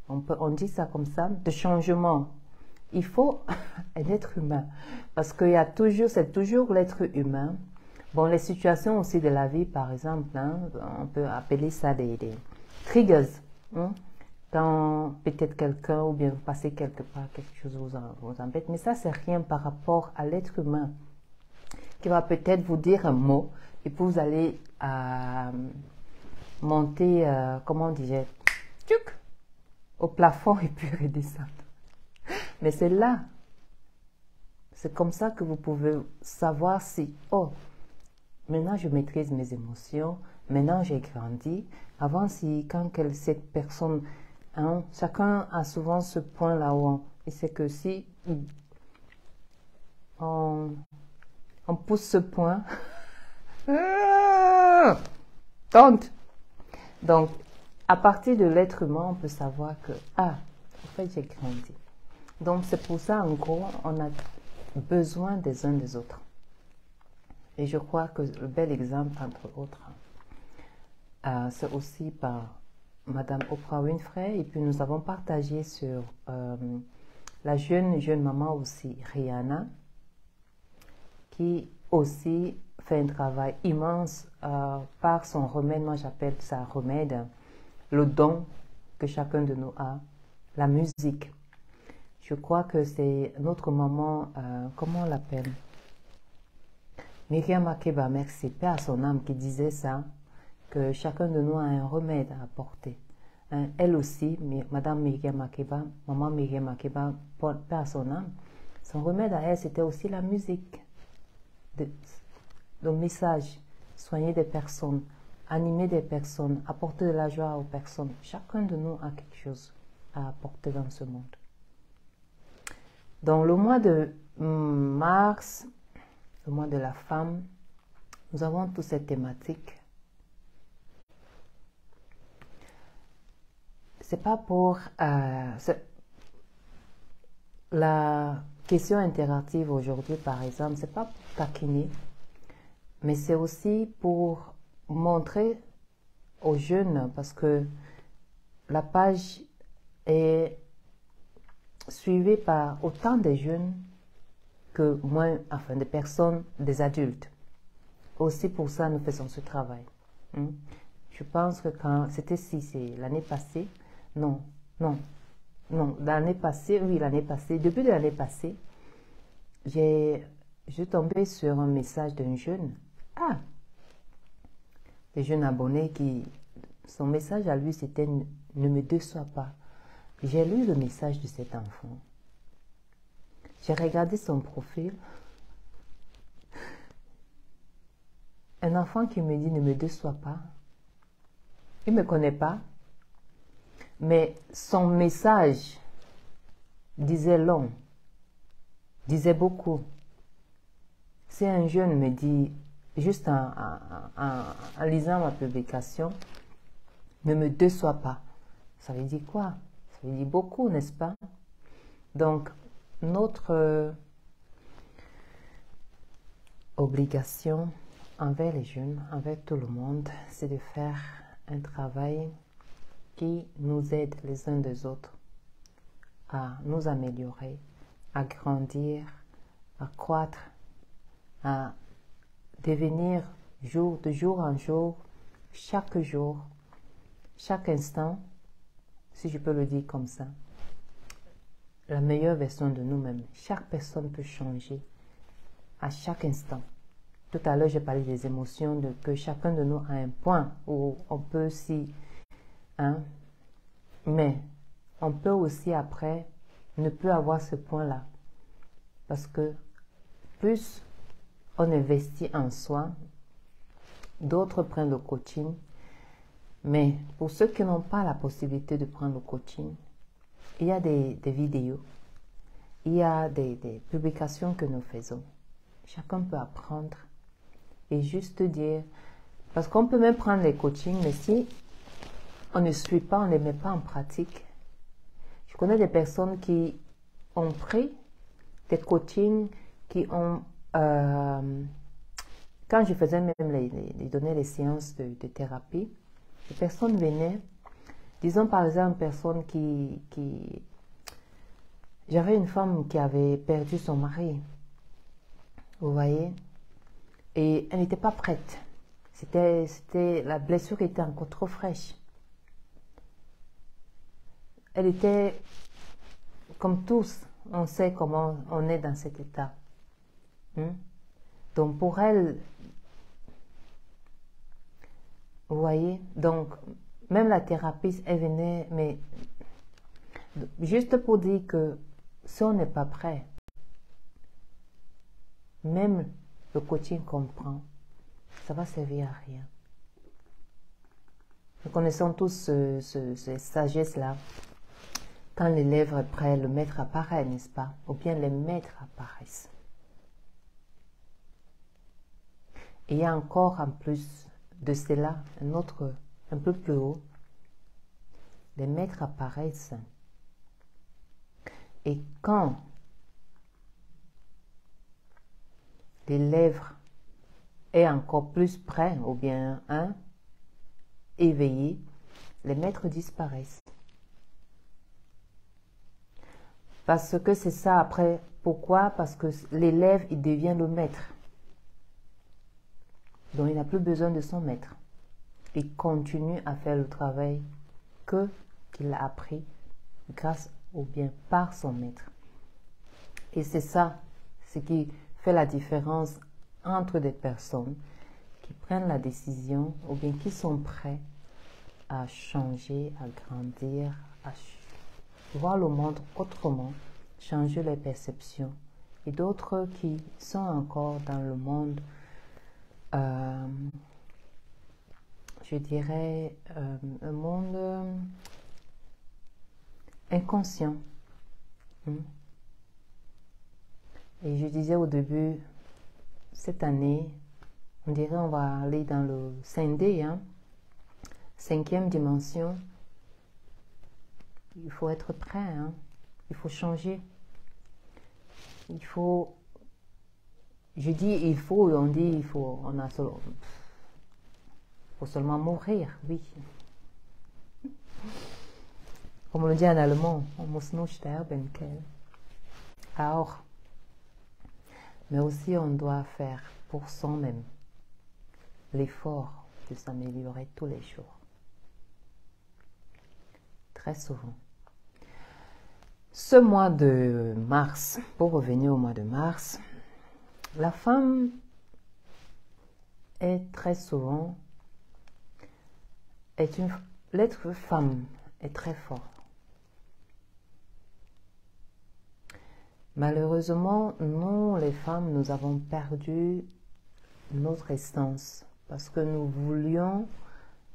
on dit ça comme ça, de changement, il faut un être humain, parce qu'il y a toujours, c'est toujours l'être humain. Bon, les situations aussi de la vie, par exemple, hein, on peut appeler ça des triggers. Hein, quand peut-être quelqu'un ou bien vous passez quelque part, quelque chose vous embête. Mais ça, c'est rien par rapport à l'être humain qui va peut-être vous dire un mot et puis vous allez monter, comment on dirait, au plafond et puis redescendre. Mais c'est là, c'est comme ça que vous pouvez savoir si, oh, maintenant je maîtrise mes émotions, maintenant j'ai grandi. Avant, si quand cette personne, hein, chacun a souvent ce point là où il sait que si on, on pousse ce point. Tente. Donc, à partir de l'être humain, on peut savoir que, en fait, j'ai grandi. Donc, c'est pour ça, en gros, on a besoin des uns des autres. Et je crois que le bel exemple, entre autres, c'est aussi par Madame Oprah Winfrey. Et puis, nous avons partagé sur la jeune maman aussi, Rihanna, qui aussi fait un travail immense par son remède. Moi, j'appelle ça remède, le don que chacun de nous a, la musique. Je crois que c'est notre maman, comment on l'appelle? Myriam Makeba, merci, paix à son âme, qui disait ça, que chacun de nous a un remède à apporter. Elle aussi, Madame Myriam Makeba, maman Myriam Makeba, paix à son âme, son remède à elle, c'était aussi la musique. Le message, soigner des personnes, animer des personnes, apporter de la joie aux personnes. Chacun de nous a quelque chose à apporter dans ce monde. Dans le mois de mars, le mois de la femme, nous avons toutes ces thématiques. C'est pas pour la question interactive aujourd'hui, par exemple, c'est pas pour taquiner, mais c'est aussi pour montrer aux jeunes, parce que la page est suivie par autant de jeunes que moins, enfin, des personnes, des adultes. Aussi pour ça, nous faisons ce travail. Je pense que quand c'était c'est l'année passée, non, l'année passée, oui, l'année passée, début de l'année passée, je suis tombée sur un message d'un jeune, des jeunes abonnés qui, son message à lui, c'était « Ne me déçois pas ». J'ai lu le message de cet enfant. J'ai regardé son profil. Un enfant qui me dit « Ne me déçois pas ». Il ne me connaît pas. Mais son message disait long, disait beaucoup. Si un jeune me dit, juste en lisant ma publication, « Ne me déçois pas », ça veut dire quoi? Ça veut dire beaucoup, n'est-ce pas? Donc, notre obligation envers les jeunes, envers tout le monde, c'est de faire un travail qui nous aide les uns des autres à nous améliorer, à grandir, à croître, à devenir de jour en jour, chaque instant, si je peux le dire comme ça, la meilleure version de nous-mêmes. Chaque personne peut changer à chaque instant. Tout à l'heure, j'ai parlé des émotions, que chacun de nous a un point où on peut s'y... mais on peut aussi après ne plus avoir ce point-là. Parce que plus on investit en soi, d'autres prennent le coaching. Mais pour ceux qui n'ont pas la possibilité de prendre le coaching, il y a des vidéos, il y a des publications que nous faisons. Chacun peut apprendre et juste dire, parce qu'on peut même prendre les coachings, mais si on ne suit pas, on ne les met pas en pratique. Je connais des personnes qui ont pris des coachings, qui ont... quand je faisais même les donner les séances de thérapie, les personnes venaient, disons par exemple une personne qui... J'avais une femme qui avait perdu son mari, vous voyez, et elle n'était pas prête. La blessure était encore trop fraîche. Elle était, comme tous, on sait comment on est dans cet état. Donc pour elle, vous voyez, donc même la thérapeute, elle venait, mais juste pour dire que si on n'est pas prêt, même le coaching qu'on prend, ça va servir à rien. Nous connaissons tous cette sagesse-là. Quand l'élève est prêt, le maître apparaît, n'est-ce pas? Ou bien les maîtres apparaissent. Et il y a encore en plus de cela, un autre, un peu plus haut, les maîtres apparaissent. Et quand l'élève est encore plus près, ou bien éveillé, les maîtres disparaissent. Parce que c'est ça après. Pourquoi? Parce que l'élève, il devient le maître. Donc il n'a plus besoin de son maître. Il continue à faire le travail qu'il a appris grâce ou bien par son maître. Et c'est ça, ce qui fait la différence entre des personnes qui prennent la décision ou bien qui sont prêts à changer, à grandir, à voir le monde autrement, changer les perceptions. Et d'autres qui sont encore dans le monde, je dirais, un monde inconscient. Et je disais au début, cette année, on dirait on va aller dans le 5D, cinquième dimension. Il faut être prêt, il faut changer. Il faut, je dis il faut, on dit il faut, faut seulement mourir, oui. Comme on le dit en allemand, on muss nur sterben, alors, mais aussi on doit faire pour soi-même l'effort de s'améliorer tous les jours. Très souvent. Ce mois de mars, pour revenir au mois de mars, la femme est très souvent, l'être femme est très fort. Malheureusement, nous les femmes, nous avons perdu notre essence parce que nous voulions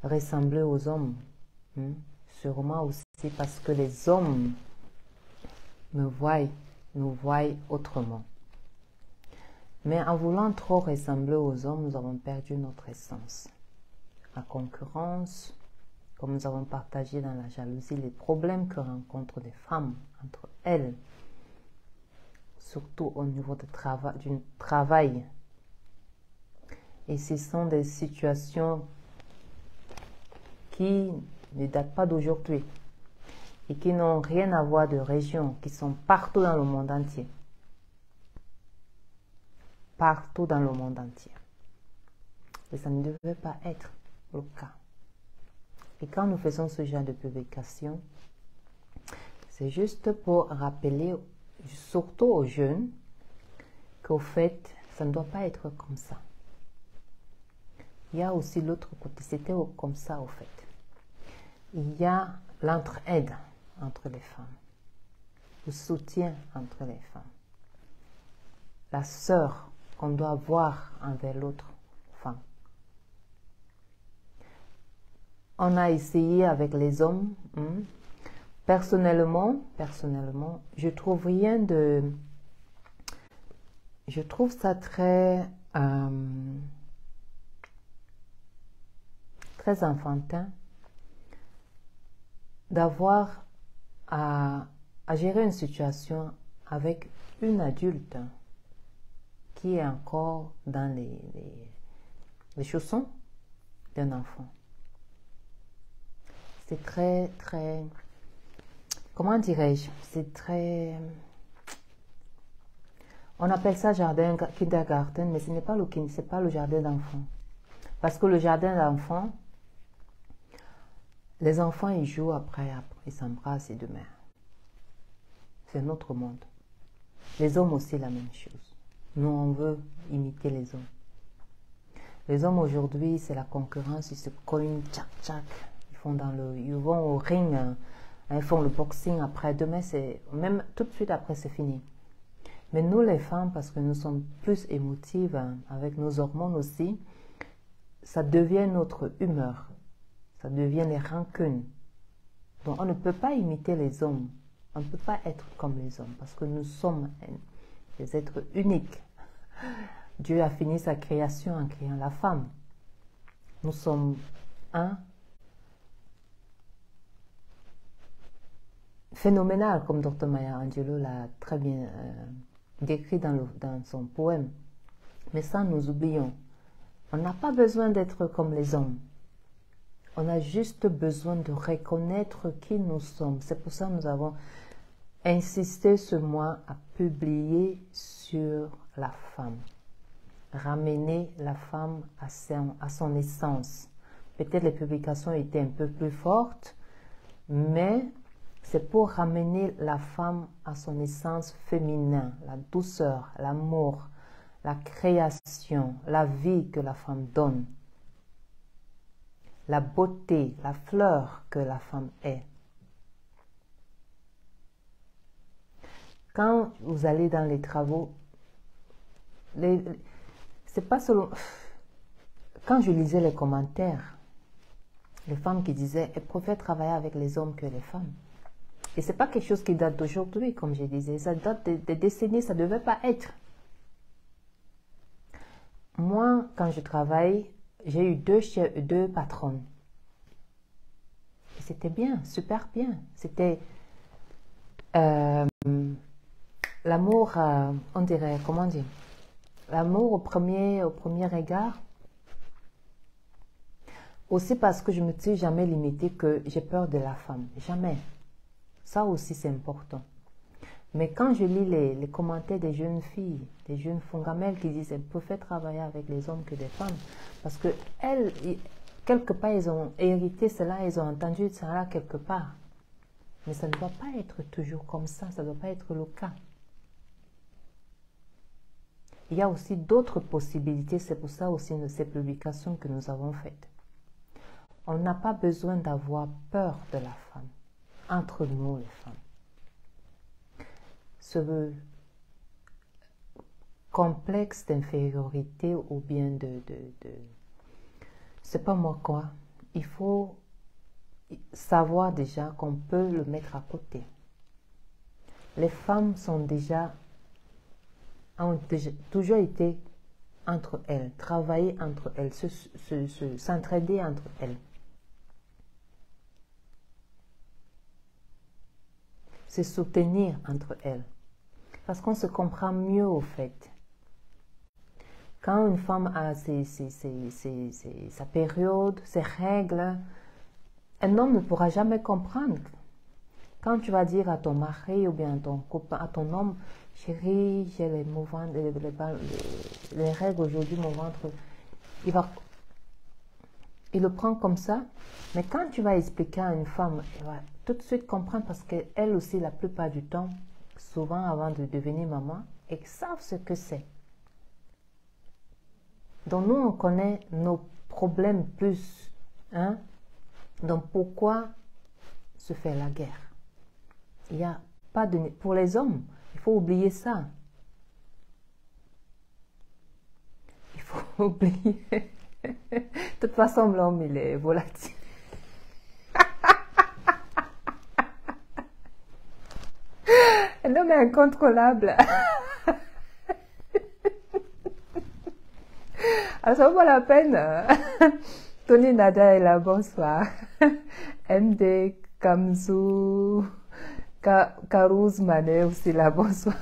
ressembler aux hommes. Sûrement aussi parce que les hommes nous voient autrement. Mais en voulant trop ressembler aux hommes, nous avons perdu notre essence. La concurrence, comme nous avons partagé dans la jalousie, les problèmes que rencontrent les femmes entre elles, surtout au niveau du travail. Et ce sont des situations qui ne datent pas d'aujourd'hui et qui n'ont rien à voir de région, qui sont partout dans le monde entier. Partout dans le monde entier. Et ça ne devait pas être le cas. Et quand nous faisons ce genre de publication, c'est juste pour rappeler, surtout aux jeunes, qu'au fait, ça ne doit pas être comme ça. Il y a aussi l'autre côté, c'était comme ça au fait. Il y a l'entraide entre les femmes, le soutien entre les femmes, la sœur qu'on doit avoir envers l'autre femme. On a essayé avec les hommes. Personnellement, je trouve rien de... Je trouve ça très enfantin d'avoir à gérer une situation avec une adulte qui est encore dans les chaussons d'un enfant. C'est très, comment dirais-je, c'est très... On appelle ça jardin kindergarten, mais ce n'est pas le jardin d'enfant. Parce que le jardin d'enfant, les enfants, ils jouent après ils s'embrassent et demain. C'est notre monde. Les hommes aussi, la même chose. Nous, on veut imiter les hommes. Les hommes aujourd'hui, c'est la concurrence, ils se cognent, tchac, tchac. Ils vont au ring, ils font le boxing après. Demain, même tout de suite après, c'est fini. Mais nous, les femmes, parce que nous sommes plus émotives, avec nos hormones aussi, ça devient notre humeur. Ça devient les rancunes. Donc, on ne peut pas imiter les hommes. On ne peut pas être comme les hommes parce que nous sommes des êtres uniques. Dieu a fini sa création en créant la femme. Nous sommes un phénoménal, comme Dr Maya Angelou l'a très bien décrit dans son poème. Mais ça, nous oublions. On n'a pas besoin d'être comme les hommes. On a juste besoin de reconnaître qui nous sommes. C'est pour ça que nous avons insisté ce mois à publier sur la femme. Ramener la femme à son essence. Peut-être les publications étaient un peu plus fortes, mais c'est pour ramener la femme à son essence féminin, la douceur, l'amour, la création, la vie que la femme donne, la beauté, la fleur que la femme est. Quand vous allez dans les travaux, c'est pas seulement... Quand je lisais les commentaires, les femmes qui disaient « Elle préfère travailler avec les hommes que les femmes ». Et ce n'est pas quelque chose qui date d'aujourd'hui, comme je disais. Ça date des décennies, ça ne devait pas être. Moi, quand je travaille, j'ai eu deux patronnes. Et c'était bien, super bien. C'était l'amour, on dirait, comment dire, l'amour au premier regard. Aussi parce que je ne me suis jamais limitée que j'ai peur de la femme. Jamais. Ça aussi, c'est important. Mais quand je lis les commentaires des jeunes filles, des jeunes fongamelles qui disent qu'elles préfèrent travailler avec les hommes que les femmes, parce que elles, quelque part, ils ont hérité cela, ils ont entendu cela quelque part. Mais ça ne doit pas être toujours comme ça ne doit pas être le cas. Il y a aussi d'autres possibilités, c'est pour ça aussi ces publications que nous avons faites. On n'a pas besoin d'avoir peur de la femme, entre nous les femmes. Ce complexe d'infériorité ou bien c'est pas moi quoi. Il faut savoir déjà qu'on peut le mettre à côté. Les femmes ont toujours été entre elles, travailler entre elles, s'entraider entre elles. Se soutenir entre elles. Parce qu'on se comprend mieux au fait. Quand une femme a sa période, ses règles, un homme ne pourra jamais comprendre. Quand tu vas dire à ton mari ou bien à ton copain, à ton homme, chérie, j'ai les règles aujourd'hui, mon ventre, il le prend comme ça. Mais quand tu vas expliquer à une femme, elle va tout de suite comprendre parce qu'elle aussi, la plupart du temps, souvent avant de devenir maman, elles savent ce que c'est. Donc nous, on connaît nos problèmes plus. Hein? Donc pourquoi se faire la guerre? Il n'y a pas de... Pour les hommes, il faut oublier ça. Il faut oublier. De toute façon, l'homme, il est volatile. L'homme est incontrôlable. Alors, ça vaut pas la peine. Tony Nada est là, bonsoir. MD, Kamzu, Karouz Mané aussi là, bonsoir.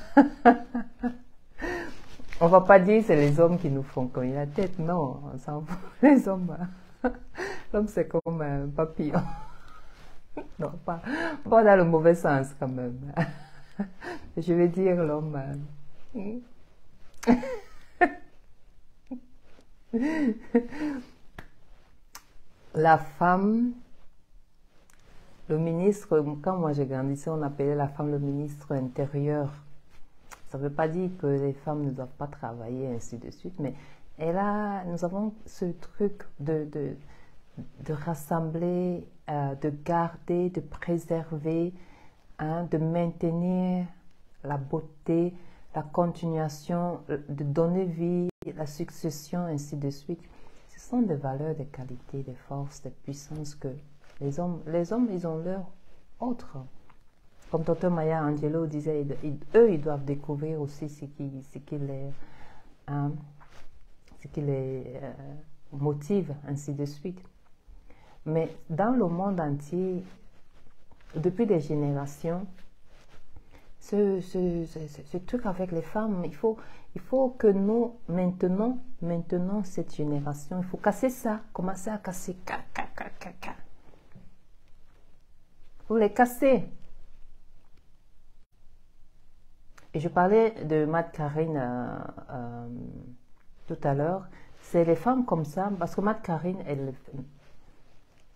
On va pas dire que c'est les hommes qui nous font cogner la tête, non, on s'en fout. Les hommes, l'homme c'est comme un papillon. Non, pas dans le mauvais sens quand même. Je vais dire l'homme. La femme, le ministre, quand moi j'ai grandi, on appelait la femme le ministre intérieur. Ça ne veut pas dire que les femmes ne doivent pas travailler, ainsi de suite, mais nous avons ce truc de rassembler, de garder, de préserver, hein, de maintenir la beauté, la continuation, de donner vie, la succession, ainsi de suite. Ce sont des valeurs, des qualités, des forces, des puissances que les hommes, ils ont leur autre. Comme Dr Maya Angelou disait, eux, ils doivent découvrir aussi ce qu'il est. Hein. ce qui les motive, ainsi de suite. Mais dans le monde entier, depuis des générations, ce truc avec les femmes, il faut que nous, maintenant cette génération, il faut casser ça, commencer à casser. Il faut les casser. Et je parlais de Matt Karine tout à l'heure. C'est les femmes comme ça, parce que Matt Karine,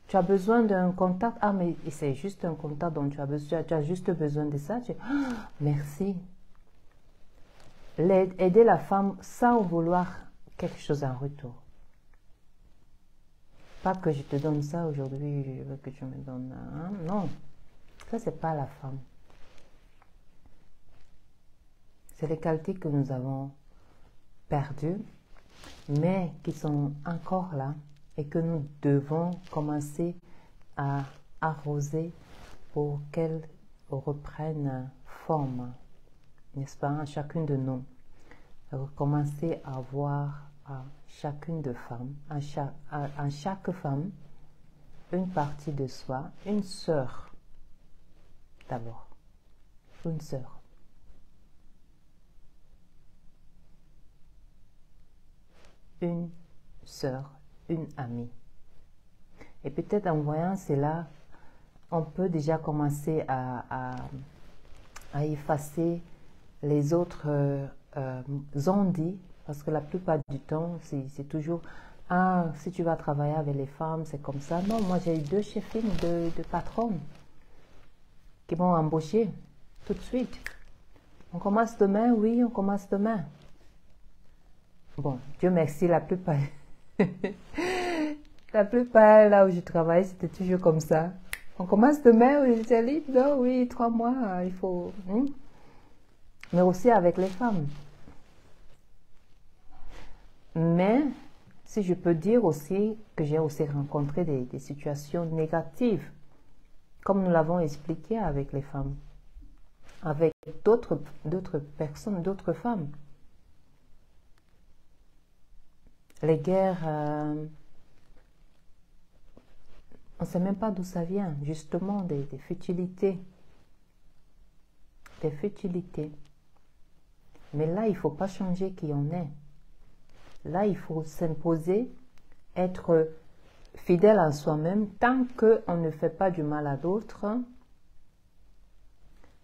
tu as besoin d'un contact. Ah, mais c'est juste un contact dont tu as juste besoin de ça. Merci. Aider la femme sans vouloir quelque chose en retour. Pas que je te donne ça aujourd'hui, je veux que tu me donnes. Hein? Non, ça c'est pas la femme. C'est les qualités que nous avons perdues, mais qui sont encore là et que nous devons commencer à arroser pour qu'elles reprennent forme, n'est-ce pas, à chacune de nous. Commencer à voir à chacune de femmes, à chaque femme, une partie de soi, une sœur d'abord, une sœur. Une sœur, une amie. Et peut-être en voyant cela, on peut déjà commencer à effacer les autres on-dit, parce que la plupart du temps, c'est toujours « Ah, si tu vas travailler avec les femmes, c'est comme ça. » Non, moi j'ai eu 2 chefines de patrons qui m'ont embauché tout de suite. On commence demain? Oui, on commence demain. Bon, Dieu merci, la plupart là où je travaille, c'était toujours comme ça. On commence demain, oui, j'étais libre, non, oui, 3 mois, il faut... Mais aussi avec les femmes. Mais, si je peux dire aussi que j'ai aussi rencontré des situations négatives, comme nous l'avons expliqué avec les femmes, avec d'autres personnes, d'autres femmes. Les guerres, on ne sait même pas d'où ça vient, justement, des futilités. Des futilités. Mais là, il ne faut pas changer qui on est. Là, il faut s'imposer, être fidèle à soi-même, tant qu'on ne fait pas du mal à d'autres.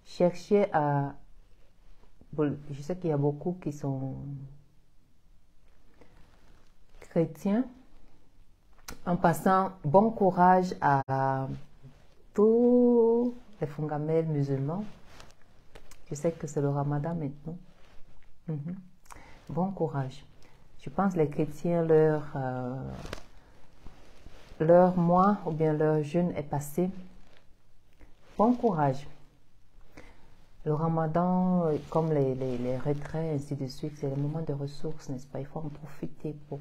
Chercher à... Je sais qu'il y a beaucoup qui sont chrétiens. En passant, bon courage à tous les fongamels musulmans. Je sais que c'est le ramadan maintenant. Bon courage. Je pense que les chrétiens, leur mois ou bien leur jeûne est passé. Bon courage. Le ramadan, comme les retraits, ainsi de suite, c'est le moment de ressources, n'est-ce pas? Il faut en profiter pour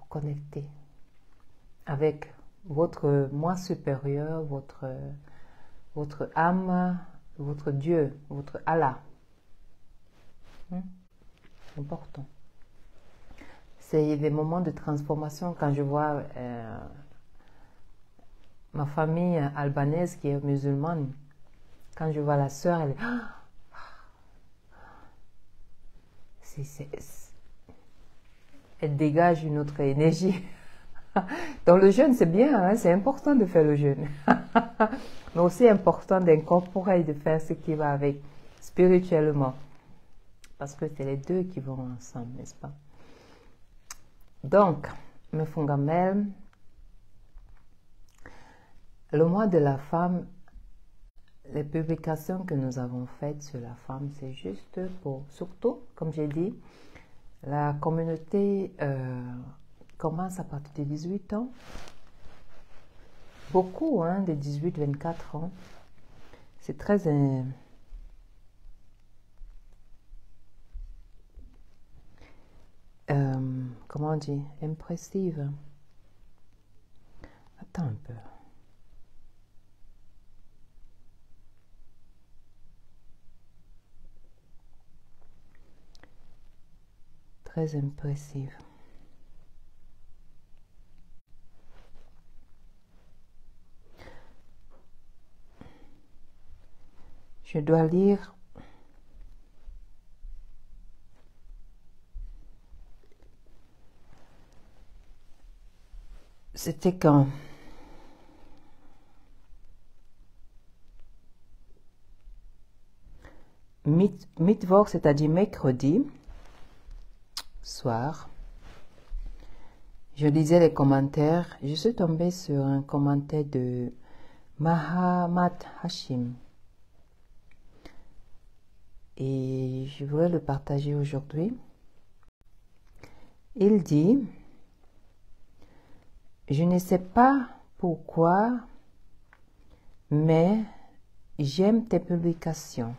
connecter avec votre moi supérieur, votre âme, votre Dieu, votre Allah. Important. C'est des moments de transformation quand je vois ma famille albanaise qui est musulmane. Quand je vois la sœur, elle dégage une autre énergie. Dans le jeûne, c'est bien, hein, c'est important de faire le jeûne. Mais aussi important d'incorporer et de faire ce qui va avec spirituellement. Parce que c'est les deux qui vont ensemble, n'est-ce pas? Donc, mes fongamels, le mois de la femme, les publications que nous avons faites sur la femme, c'est juste pour, surtout, comme j'ai dit, la communauté commence à partir de 18 ans. Beaucoup, hein, de 18-24 ans. C'est très... comment on dit? Impressive. Attends un peu. très impressive. Je dois lire c'était quand Mittwoch, c'est-à-dire mercredi soir, je lisais les commentaires. Je suis tombée sur un commentaire de Mahamat Hashim et je voulais le partager aujourd'hui. Il dit: je ne sais pas pourquoi, mais j'aime tes publications.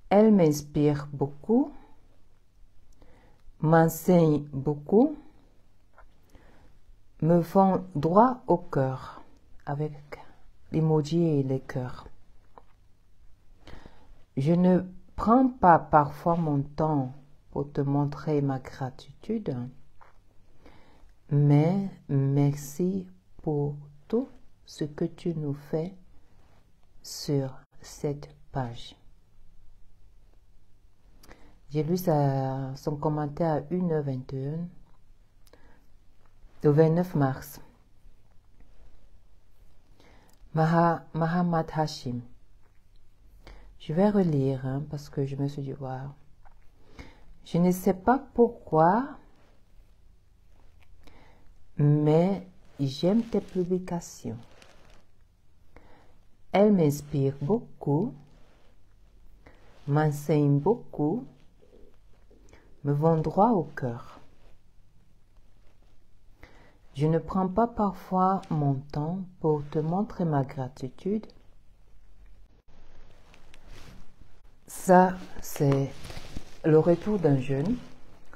Elles m'inspirent beaucoup, m'enseignent beaucoup, me vont droit au cœur avec l'emoji et les cœurs. Je ne prends pas parfois mon temps pour te montrer ma gratitude, mais merci pour tout ce que tu nous fais sur cette page. J'ai lu son commentaire à 1h21, le 29 mars. Mahamat Hashim. Je vais relire parce que je me suis dit, wow. Je ne sais pas pourquoi, mais j'aime tes publications. Elles m'inspirent beaucoup, m'enseignent beaucoup, me vont droit au cœur. Je ne prends pas parfois mon temps pour te montrer ma gratitude. Ça, c'est le retour d'un jeune.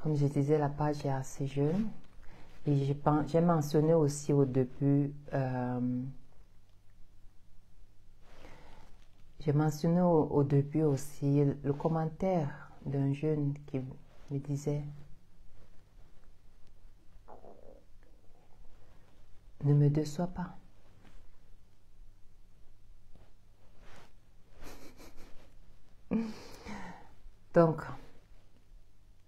Comme je disais, la page est assez jeune. Et j'ai mentionné aussi au début, aussi le commentaire d'un jeune qui me disait: ne me déçois pas. Donc,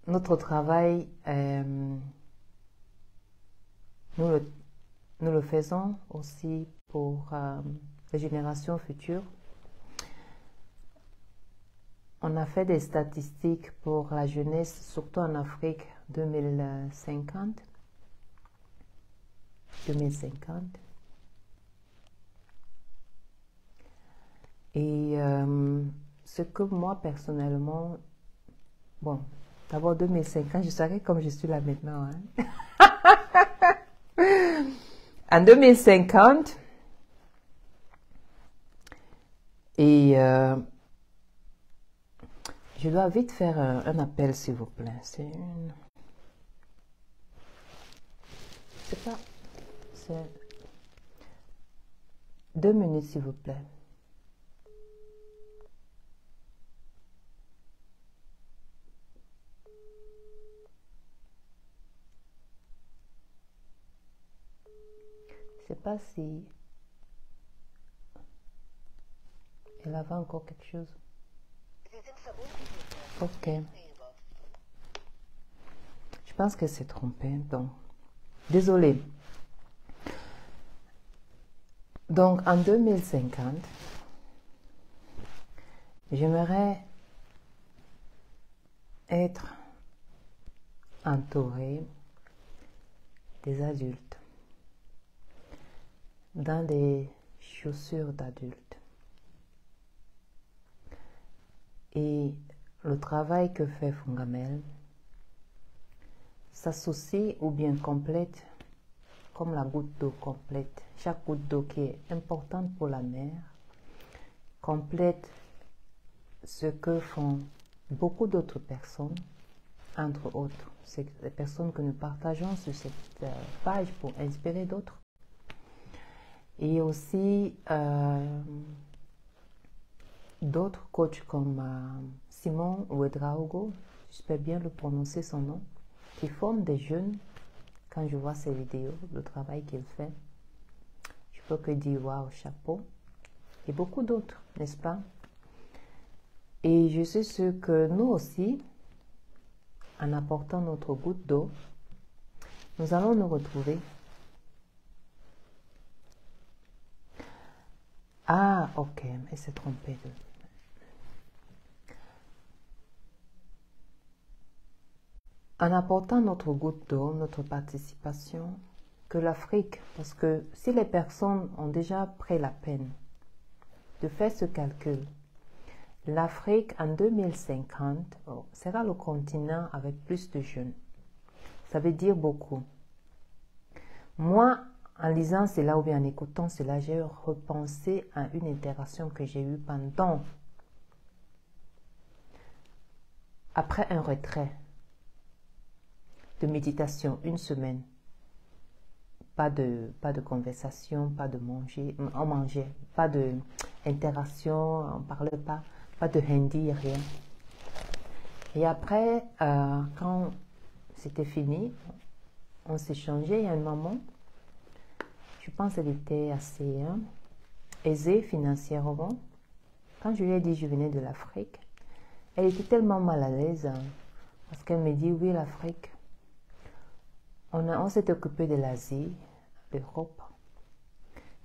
notre travail, nous le faisons aussi pour les générations futures. On a fait des statistiques pour la jeunesse, surtout en Afrique 2050. Et ce que moi, personnellement, bon, d'abord 2050, je serai comme je suis là maintenant. En 2050, et je dois vite faire un appel, s'il vous plaît. C'est 2 minutes, s'il vous plaît. Je ne sais pas si elle avait encore quelque chose. Ok. Je pense qu'elle s'est trompée, donc désolée. Donc en 2050, j'aimerais être entourée des adultes dans des chaussures d'adultes. Et le travail que fait Fungamel s'associe ou bien complète, comme la goutte d'eau complète, chaque goutte d'eau qui est importante pour la mer, complète ce que font beaucoup d'autres personnes, entre autres, c'est les personnes que nous partageons sur cette page pour inspirer d'autres. Et aussi d'autres coachs comme Simon Ouedraogo. j'espère bien le prononcer son nom, qui forme des jeunes. Quand je vois ses vidéos, le travail qu'il fait, je peux que dire waouh, chapeau. Et beaucoup d'autres, n'est-ce pas? Et je suis sûre que nous aussi, en apportant notre goutte d'eau, nous allons nous retrouver. Ah, ok, elle s'est trompée de... En apportant notre goutte d'eau, notre participation, que l'Afrique, parce que si les personnes ont déjà pris la peine de faire ce calcul, l'Afrique en 2050 sera le continent avec plus de jeunes. Ça veut dire beaucoup. Moi, en lisant cela ou bien en écoutant cela, j'ai repensé à une interaction que j'ai eue après un retrait de méditation, une semaine. Pas de conversation, pas de manger, on mangeait, pas de interaction, on ne parlait pas de hindi, rien. Et après, quand c'était fini, on s'échangeait. Il y a un moment, je pense qu'elle était assez aisée financièrement. Quand je lui ai dit que je venais de l'Afrique, elle était tellement mal à l'aise parce qu'elle me dit oui, l'Afrique. On s'est occupé de l'Asie, l'Europe,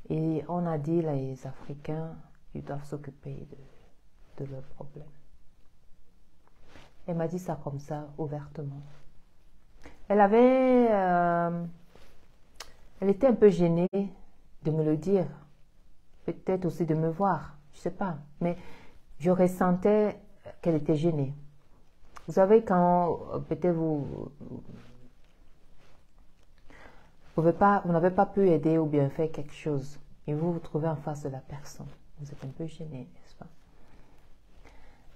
et on a dit les Africains, ils doivent s'occuper de leurs problèmes. Elle m'a dit ça comme ça, ouvertement. Elle était un peu gênée de me le dire, peut-être aussi de me voir, je ne sais pas, mais je ressentais qu'elle était gênée. Vous savez, quand peut-être vous n'avez pas pu aider ou bien faire quelque chose, et vous vous trouvez en face de la personne, vous êtes un peu gêné, n'est-ce pas?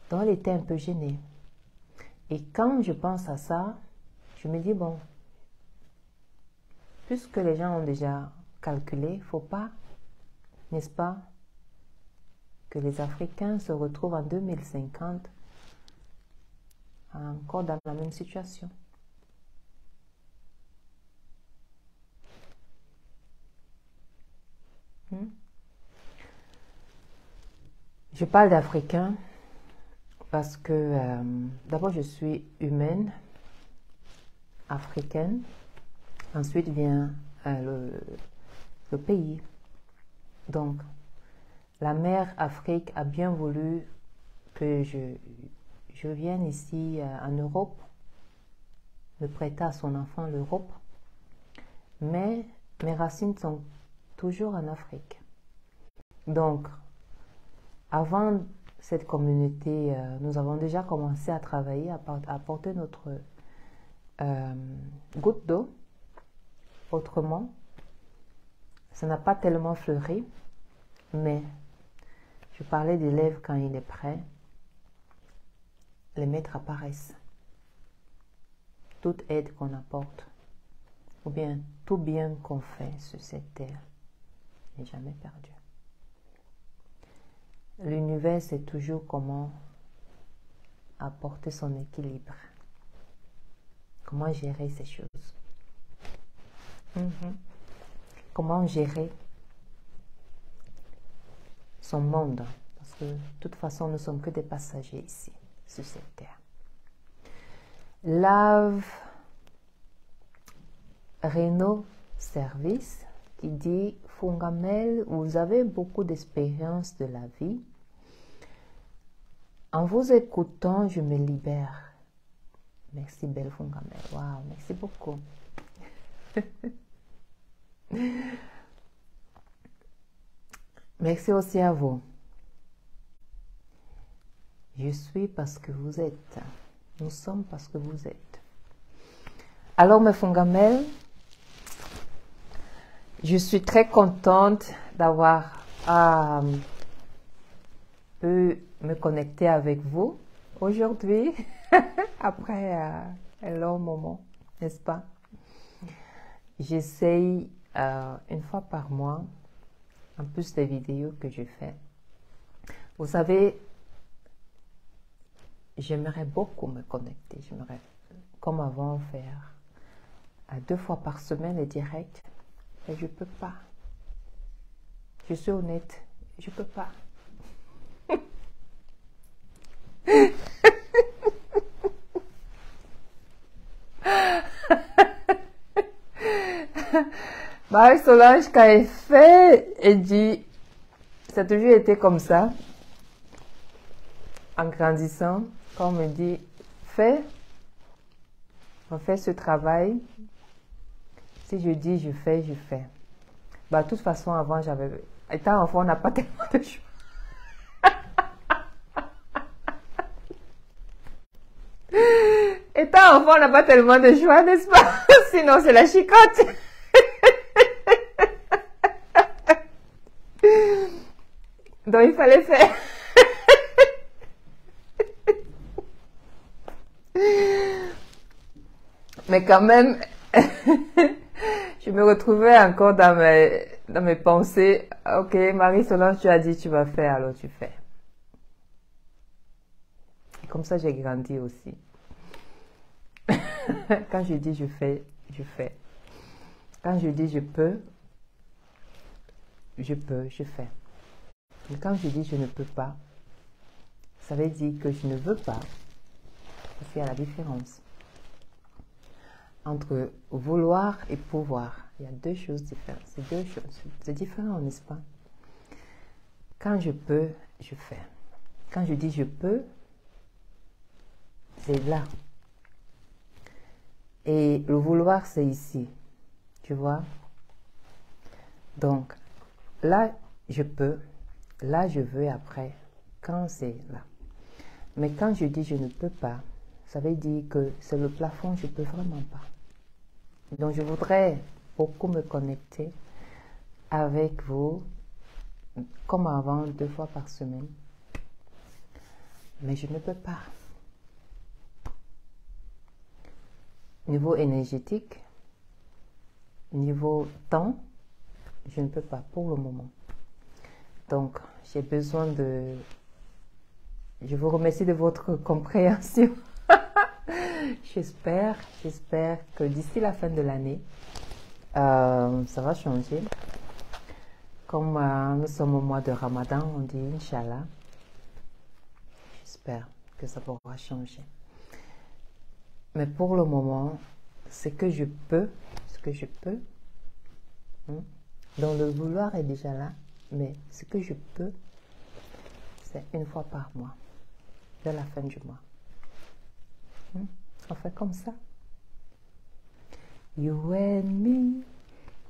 Donc elle était un peu gênée. Et quand je pense à ça, je me dis, bon, puisque les gens ont déjà calculé, il ne faut pas, n'est-ce pas, que les Africains se retrouvent en 2050 encore dans la même situation. Je parle d'Africains parce que d'abord je suis humaine, africaine, ensuite vient le pays. Donc, la mère Afrique a bien voulu que je vienne ici en Europe, me prêter à son enfant l'Europe, mais mes racines sont toujours en Afrique. Donc, avant cette communauté, nous avons déjà commencé à travailler, à apporter notre goutte d'eau. Autrement, ça n'a pas tellement fleuri, mais je parlais d'élèves quand il est prêt, les maîtres apparaissent. Toute aide qu'on apporte, ou bien tout bien qu'on fait sur cette terre, n'est jamais perdu. L'univers sait toujours comment apporter son équilibre, comment gérer ces choses. Comment gérer son monde, parce que de toute façon, nous ne sommes que des passagers ici, sur cette terre. Lave Renault Service qui dit Fungamel, vous avez beaucoup d'expérience de la vie. En vous écoutant, je me libère. Merci, belle Fungamel. Waouh, merci beaucoup. Merci aussi à vous. Je suis parce que vous êtes. Nous sommes parce que vous êtes. Alors, mes Fungamel, je suis très contente d'avoir pu me connecter avec vous aujourd'hui, après un long moment, n'est-ce pas? J'essaye une fois par mois, en plus des vidéos que je fais. Vous savez, j'aimerais beaucoup me connecter. J'aimerais, comme avant, faire 2 fois par semaine les directs. Mais je ne peux pas. Je suis honnête, je ne peux pas. Marie-Solange, quand elle fait, elle dit, ça a toujours été comme ça. En grandissant, quand on me dit, fais, on fait ce travail. Si je dis, je fais, je fais. De toute façon, avant, étant enfant, on n'a pas tellement de choix. Étant enfant, on n'a pas tellement de choix, n'est-ce pas? Sinon, c'est la chicotte. Donc, il fallait faire. Mais quand même, je me retrouvais encore dans mes pensées. Ok, Marie-Solange, tu as dit tu vas faire, alors tu fais. Et comme ça, j'ai grandi aussi. Quand je dis je fais, je fais. Quand je dis je peux, je fais. Mais quand je dis je ne peux pas, ça veut dire que je ne veux pas. Parce qu'il y a la différence entre vouloir et pouvoir. Il y a 2 choses différentes. C'est 2 choses. C'est différent, n'est-ce pas? Quand je peux, je fais. Quand je dis je peux, c'est là. Et le vouloir, c'est ici. Tu vois? Donc, là, je peux. Là, je veux après. Quand c'est là. Mais quand je dis je ne peux pas, ça veut dire que c'est le plafond, je ne peux vraiment pas. Donc, je voudrais beaucoup me connecter avec vous, comme avant, 2 fois par semaine. Mais je ne peux pas. Niveau énergétique, niveau temps, je ne peux pas pour le moment. Donc, j'ai besoin de... Je vous remercie de votre compréhension. J'espère que d'ici la fin de l'année, ça va changer. Comme nous sommes au mois de Ramadan, on dit Inch'Allah. J'espère que ça pourra changer. Mais pour le moment, ce que je peux, donc le vouloir est déjà là, mais ce que je peux, c'est 1 fois par mois, de la fin du mois. On fait comme ça. You and me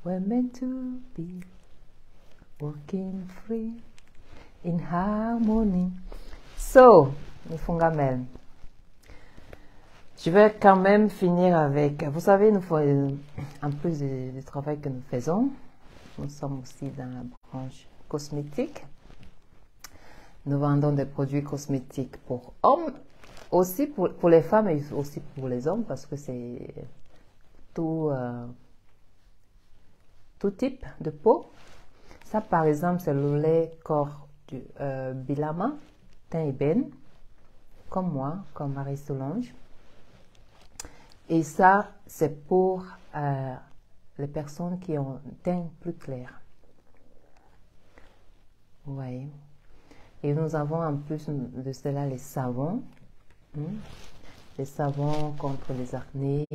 were meant to be walking free in harmony. So, Nifungamel. Je vais quand même finir avec, vous savez, en plus du travail que nous faisons, nous sommes aussi dans la branche cosmétique. Nous vendons des produits cosmétiques pour hommes, aussi pour les femmes et aussi pour les hommes, parce que c'est tout type de peau. Ça, par exemple, c'est le lait corps du Bilama, teint ébène, comme moi, comme Marie-Solange. Et ça, c'est pour les personnes qui ont un teint plus clair. Vous voyez. Et nous avons en plus de cela les savons. Les savons contre les acnés.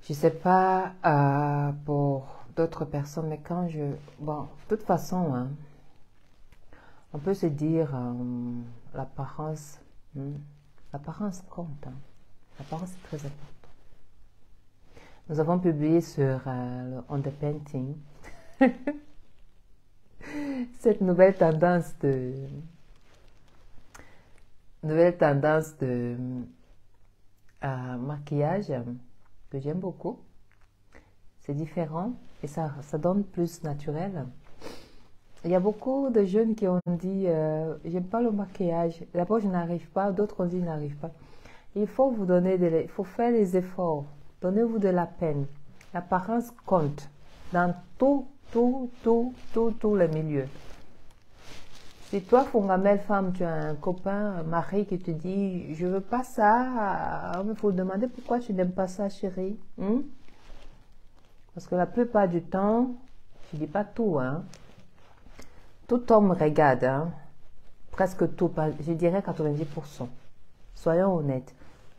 Je ne sais pas pour d'autres personnes, mais quand bon, de toute façon, on peut se dire l'apparence. L'apparence compte. L'apparence est très importante. Nous avons publié sur le underpainting cette nouvelle tendance de maquillage que j'aime beaucoup. C'est différent et ça donne plus naturel. Il y a beaucoup de jeunes qui ont dit j'aime pas le maquillage. D'abord je n'arrive pas, d'autres ont dit je n'arrive pas. Il faut vous donner il faut faire les efforts. Donnez-vous de la peine. L'apparence compte dans tous les milieux. Si toi, Fongamel, femme, tu as un copain, un mari qui te dit, je veux pas ça, il faut demander pourquoi tu n'aimes pas ça, chérie. Parce que la plupart du temps, je dis pas tout, hein. Tout homme regarde, hein. Presque tout, je dirais 90%. Soyons honnêtes.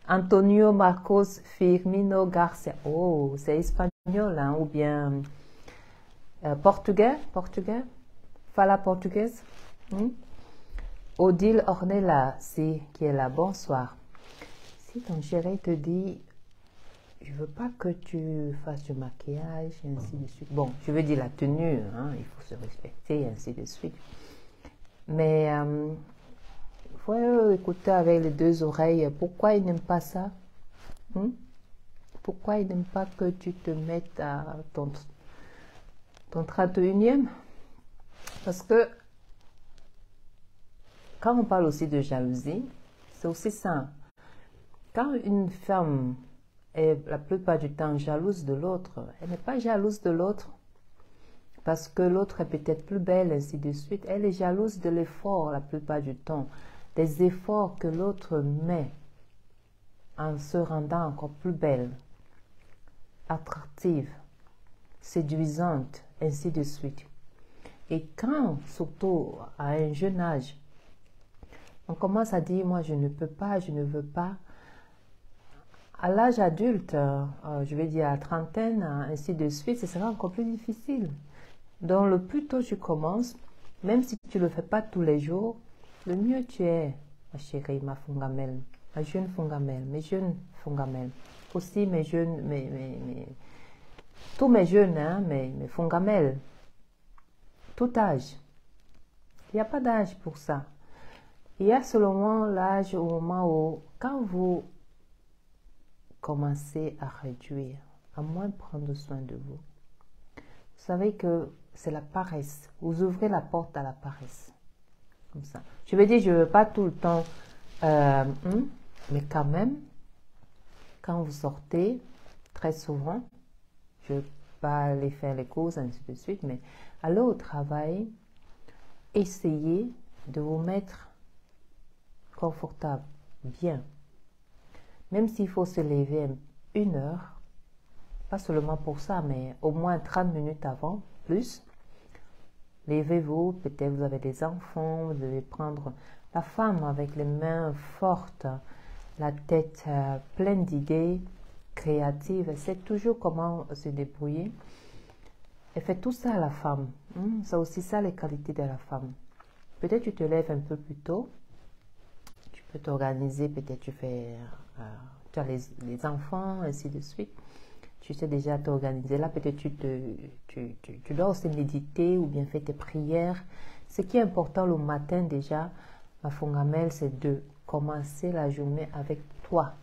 Antonio Marcos Firmino Garcia. Oh, c'est espagnol, hein, ou bien portugais. Fala portugaise. Odile Ornella, si, qui est là, bonsoir. Si ton chéri te dit, je veux pas que tu fasses du maquillage, et ainsi de suite. Bon, je veux dire la tenue, hein, il faut se respecter, et ainsi de suite. Mais il faut écouter avec les deux oreilles. Pourquoi il n'aime pas ça? Pourquoi il n'aime pas que tu te mettes à ton 31e? Parce que quand on parle aussi de jalousie, c'est aussi ça. Quand une femme est la plupart du temps jalouse de l'autre, elle n'est pas jalouse de l'autre parce que l'autre est peut-être plus belle, ainsi de suite. Elle est jalouse de l'effort la plupart du temps, des efforts que l'autre met en se rendant encore plus belle, attractive, séduisante, ainsi de suite. Et quand, surtout à un jeune âge, on commence à dire, moi je ne peux pas, je ne veux pas. À l'âge adulte, je vais dire à la trentaine, ainsi de suite, ce sera encore plus difficile. Donc le plus tôt tu commences, même si tu ne le fais pas tous les jours, le mieux tu es, ma chérie, ma Fongamel, ma jeune Fongamel, mes jeunes Fongamel. Aussi mes jeunes, tous mes jeunes, hein, mes Fongamel, tout âge. Il n'y a pas d'âge pour ça. Il y a seulement l'âge au moment où, quand vous commencez à réduire, à moins prendre soin de vous, vous savez que c'est la paresse. Vous ouvrez la porte à la paresse. Comme ça. Je veux dire, je ne veux pas tout le temps, mais quand même, quand vous sortez, très souvent, je ne veux pas aller faire les courses, ainsi de suite, mais allez au travail, essayez de vous mettre confortable, bien. Même s'il faut se lever 1 heure, pas seulement pour ça, mais au moins 30 minutes avant, plus. Levez-vous, peut-être vous avez des enfants, vous devez prendre la femme avec les mains fortes, la tête pleine d'idées créatives, elle sait toujours comment se débrouiller. Elle fait tout ça à la femme. C'est aussi ça les qualités de la femme. Peut-être tu te lèves un peu plus tôt, tu peux t'organiser, peut-être tu as les enfants, ainsi de suite. Tu sais déjà t'organiser. Là, peut-être tu dois aussi méditer ou bien faire tes prières. Ce qui est important le matin déjà, ma Fongamel, c'est de commencer la journée avec toi.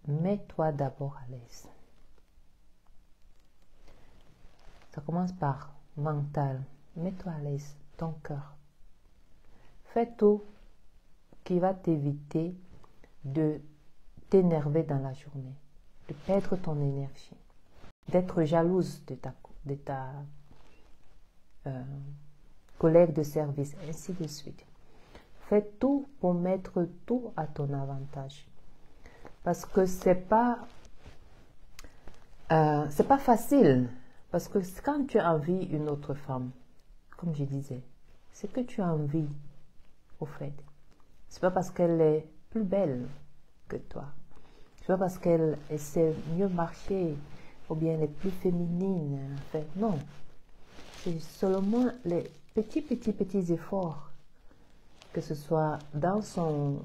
Mets-toi d'abord à l'aise. Ça commence par mental. Mets-toi à l'aise, ton cœur. Fais tout qui va t'éviter de t'énerver dans la journée, de perdre ton énergie, d'être jalouse de ta collègue de service, ainsi de suite. Fais tout pour mettre tout à ton avantage. Parce que c'est pas facile. Parce que quand tu envies une autre femme, comme je disais, c'est que tu envies, au fait. C'est pas parce qu'elle est plus belle que toi. C'est pas parce qu'elle sait mieux marcher ou bien elle est plus féminine. En fait, non. C'est seulement les petits efforts, que ce soit dans son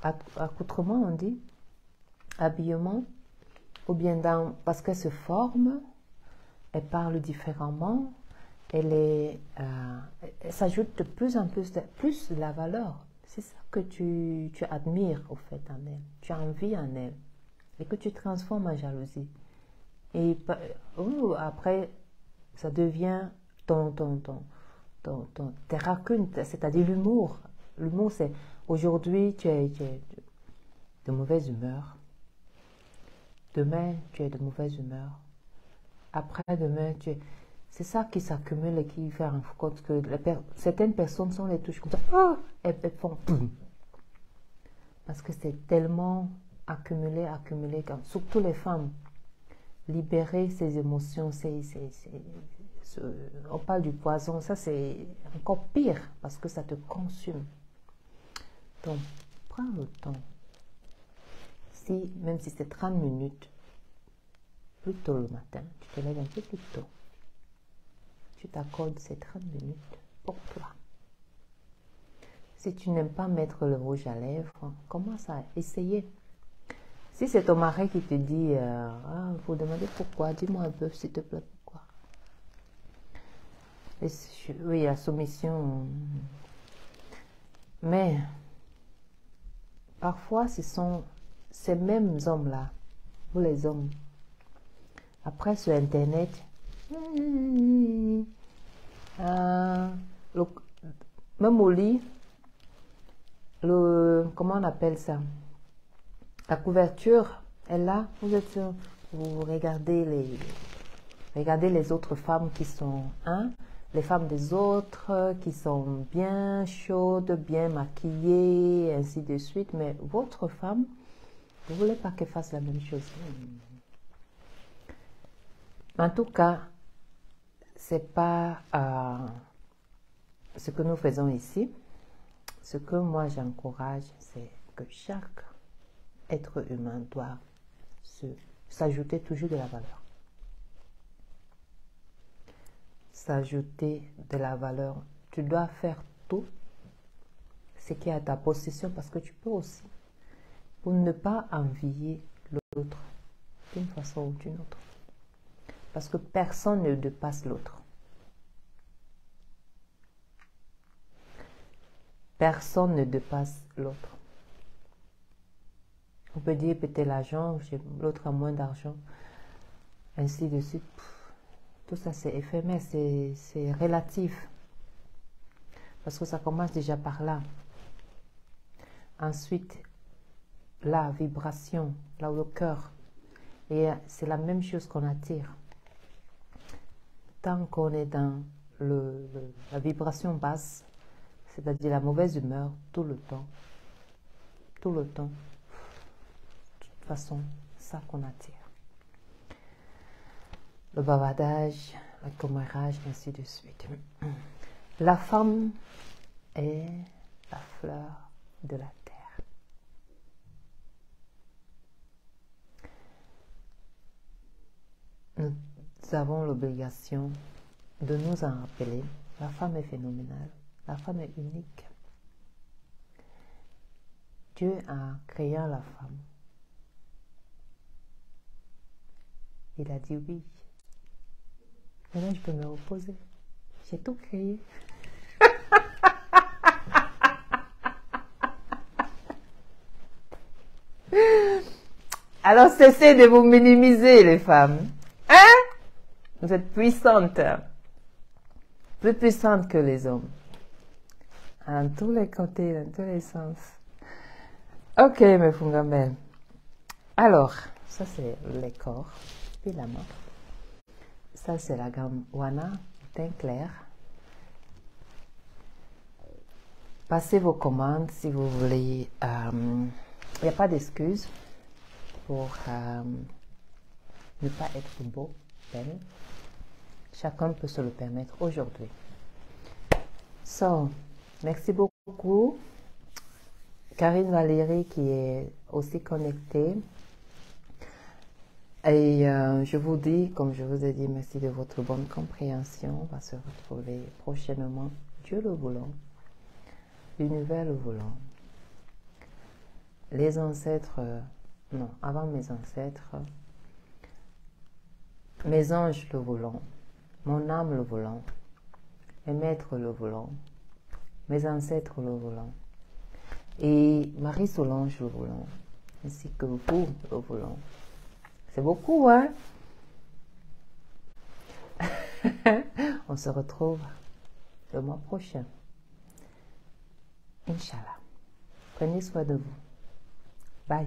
accoutrement, on dit, habillement, ou bien parce qu'elle se forme, elle parle différemment, elle s'ajoute de plus en plus de la valeur. C'est ça que tu admires au fait en elle, tu as envie en elle, et que tu transformes en jalousie. Et après, ça devient tes racunes, c'est-à-dire l'humour. L'humour, c'est aujourd'hui, tu es de mauvaise humeur. Demain, tu es de mauvaise humeur. Après-demain, c'est ça qui s'accumule et qui fait en compte que certaines personnes sont les touches comme ça. Oh, elles font boum. Parce que c'est tellement accumulé, surtout les femmes. Libérer ses émotions, on parle du poison, ça c'est encore pire parce que ça te consume. Donc, prends le temps. Même si c'est 30 minutes, plus tôt le matin, tu te lèves un peu plus tôt. Tu t'accordes ces 30 minutes pour toi. Si tu n'aimes pas mettre le rouge à lèvres, commence à essayer. Si c'est ton mari qui te dit, il faut demander pourquoi, dis-moi un peu s'il te plaît pourquoi. Oui, la soumission. Mais parfois, ce sont ces mêmes hommes-là, ou les hommes. Après, sur Internet, même au lit, comment on appelle ça? La couverture est là. Vous regardez les autres femmes qui sont les femmes des autres qui sont bien chaudes, bien maquillées, ainsi de suite. Mais votre femme, vous ne voulez pas qu'elle fasse la même chose. En tout cas, c'est pas ce que nous faisons ici. Ce que moi j'encourage, c'est que chaque être humain doit s'ajouter toujours de la valeur. S'ajouter de la valeur. Tu dois faire tout ce qui est à ta possession parce que tu peux aussi. Pour ne pas envier l'autre d'une façon ou d'une autre. Parce que personne ne dépasse l'autre. Personne ne dépasse l'autre. On peut dire peut-être l'argent, l'autre a moins d'argent, ainsi de suite. Tout ça c'est éphémère, c'est relatif. Parce que ça commence déjà par là. Ensuite, la vibration, là où le cœur. Et c'est la même chose qu'on attire. Tant qu'on est dans la vibration basse, c'est-à-dire la mauvaise humeur, tout le temps, de toute façon, ça qu'on attire. Le bavardage, le commérage, ainsi de suite. La femme est la fleur de la terre. Nous avons l'obligation de nous en rappeler. La femme est phénoménale. La femme est unique. Dieu a créé la femme. Il a dit oui. Maintenant, je peux me reposer. J'ai tout créé. Alors, cessez de vous minimiser, les femmes. Hein? Vous êtes puissantes. Plus puissantes que les hommes. En tous les côtés, dans tous les sens. Ok, mes fungamelles. Alors, ça c'est les corps, puis la main. Ça c'est la gamme Wana, teint clair. Passez vos commandes si vous voulez. Il n'y a pas d'excuse pour ne pas être beau, belle. Chacun peut se le permettre aujourd'hui. So, merci beaucoup. Karine Valérie qui est aussi connectée. Et je vous dis, comme je vous ai dit, merci de votre bonne compréhension. On va se retrouver prochainement, Dieu le voulant, l'univers le voulant. Les ancêtres, non, avant mes ancêtres, mes anges le voulant, mon âme le voulant, mes maîtres le voulant, mes ancêtres le voulant, et Marie Solange le voulant, ainsi que vous le voulant. C'est beaucoup, hein? On se retrouve le mois prochain. Inch'Allah. Prenez soin de vous. Bye.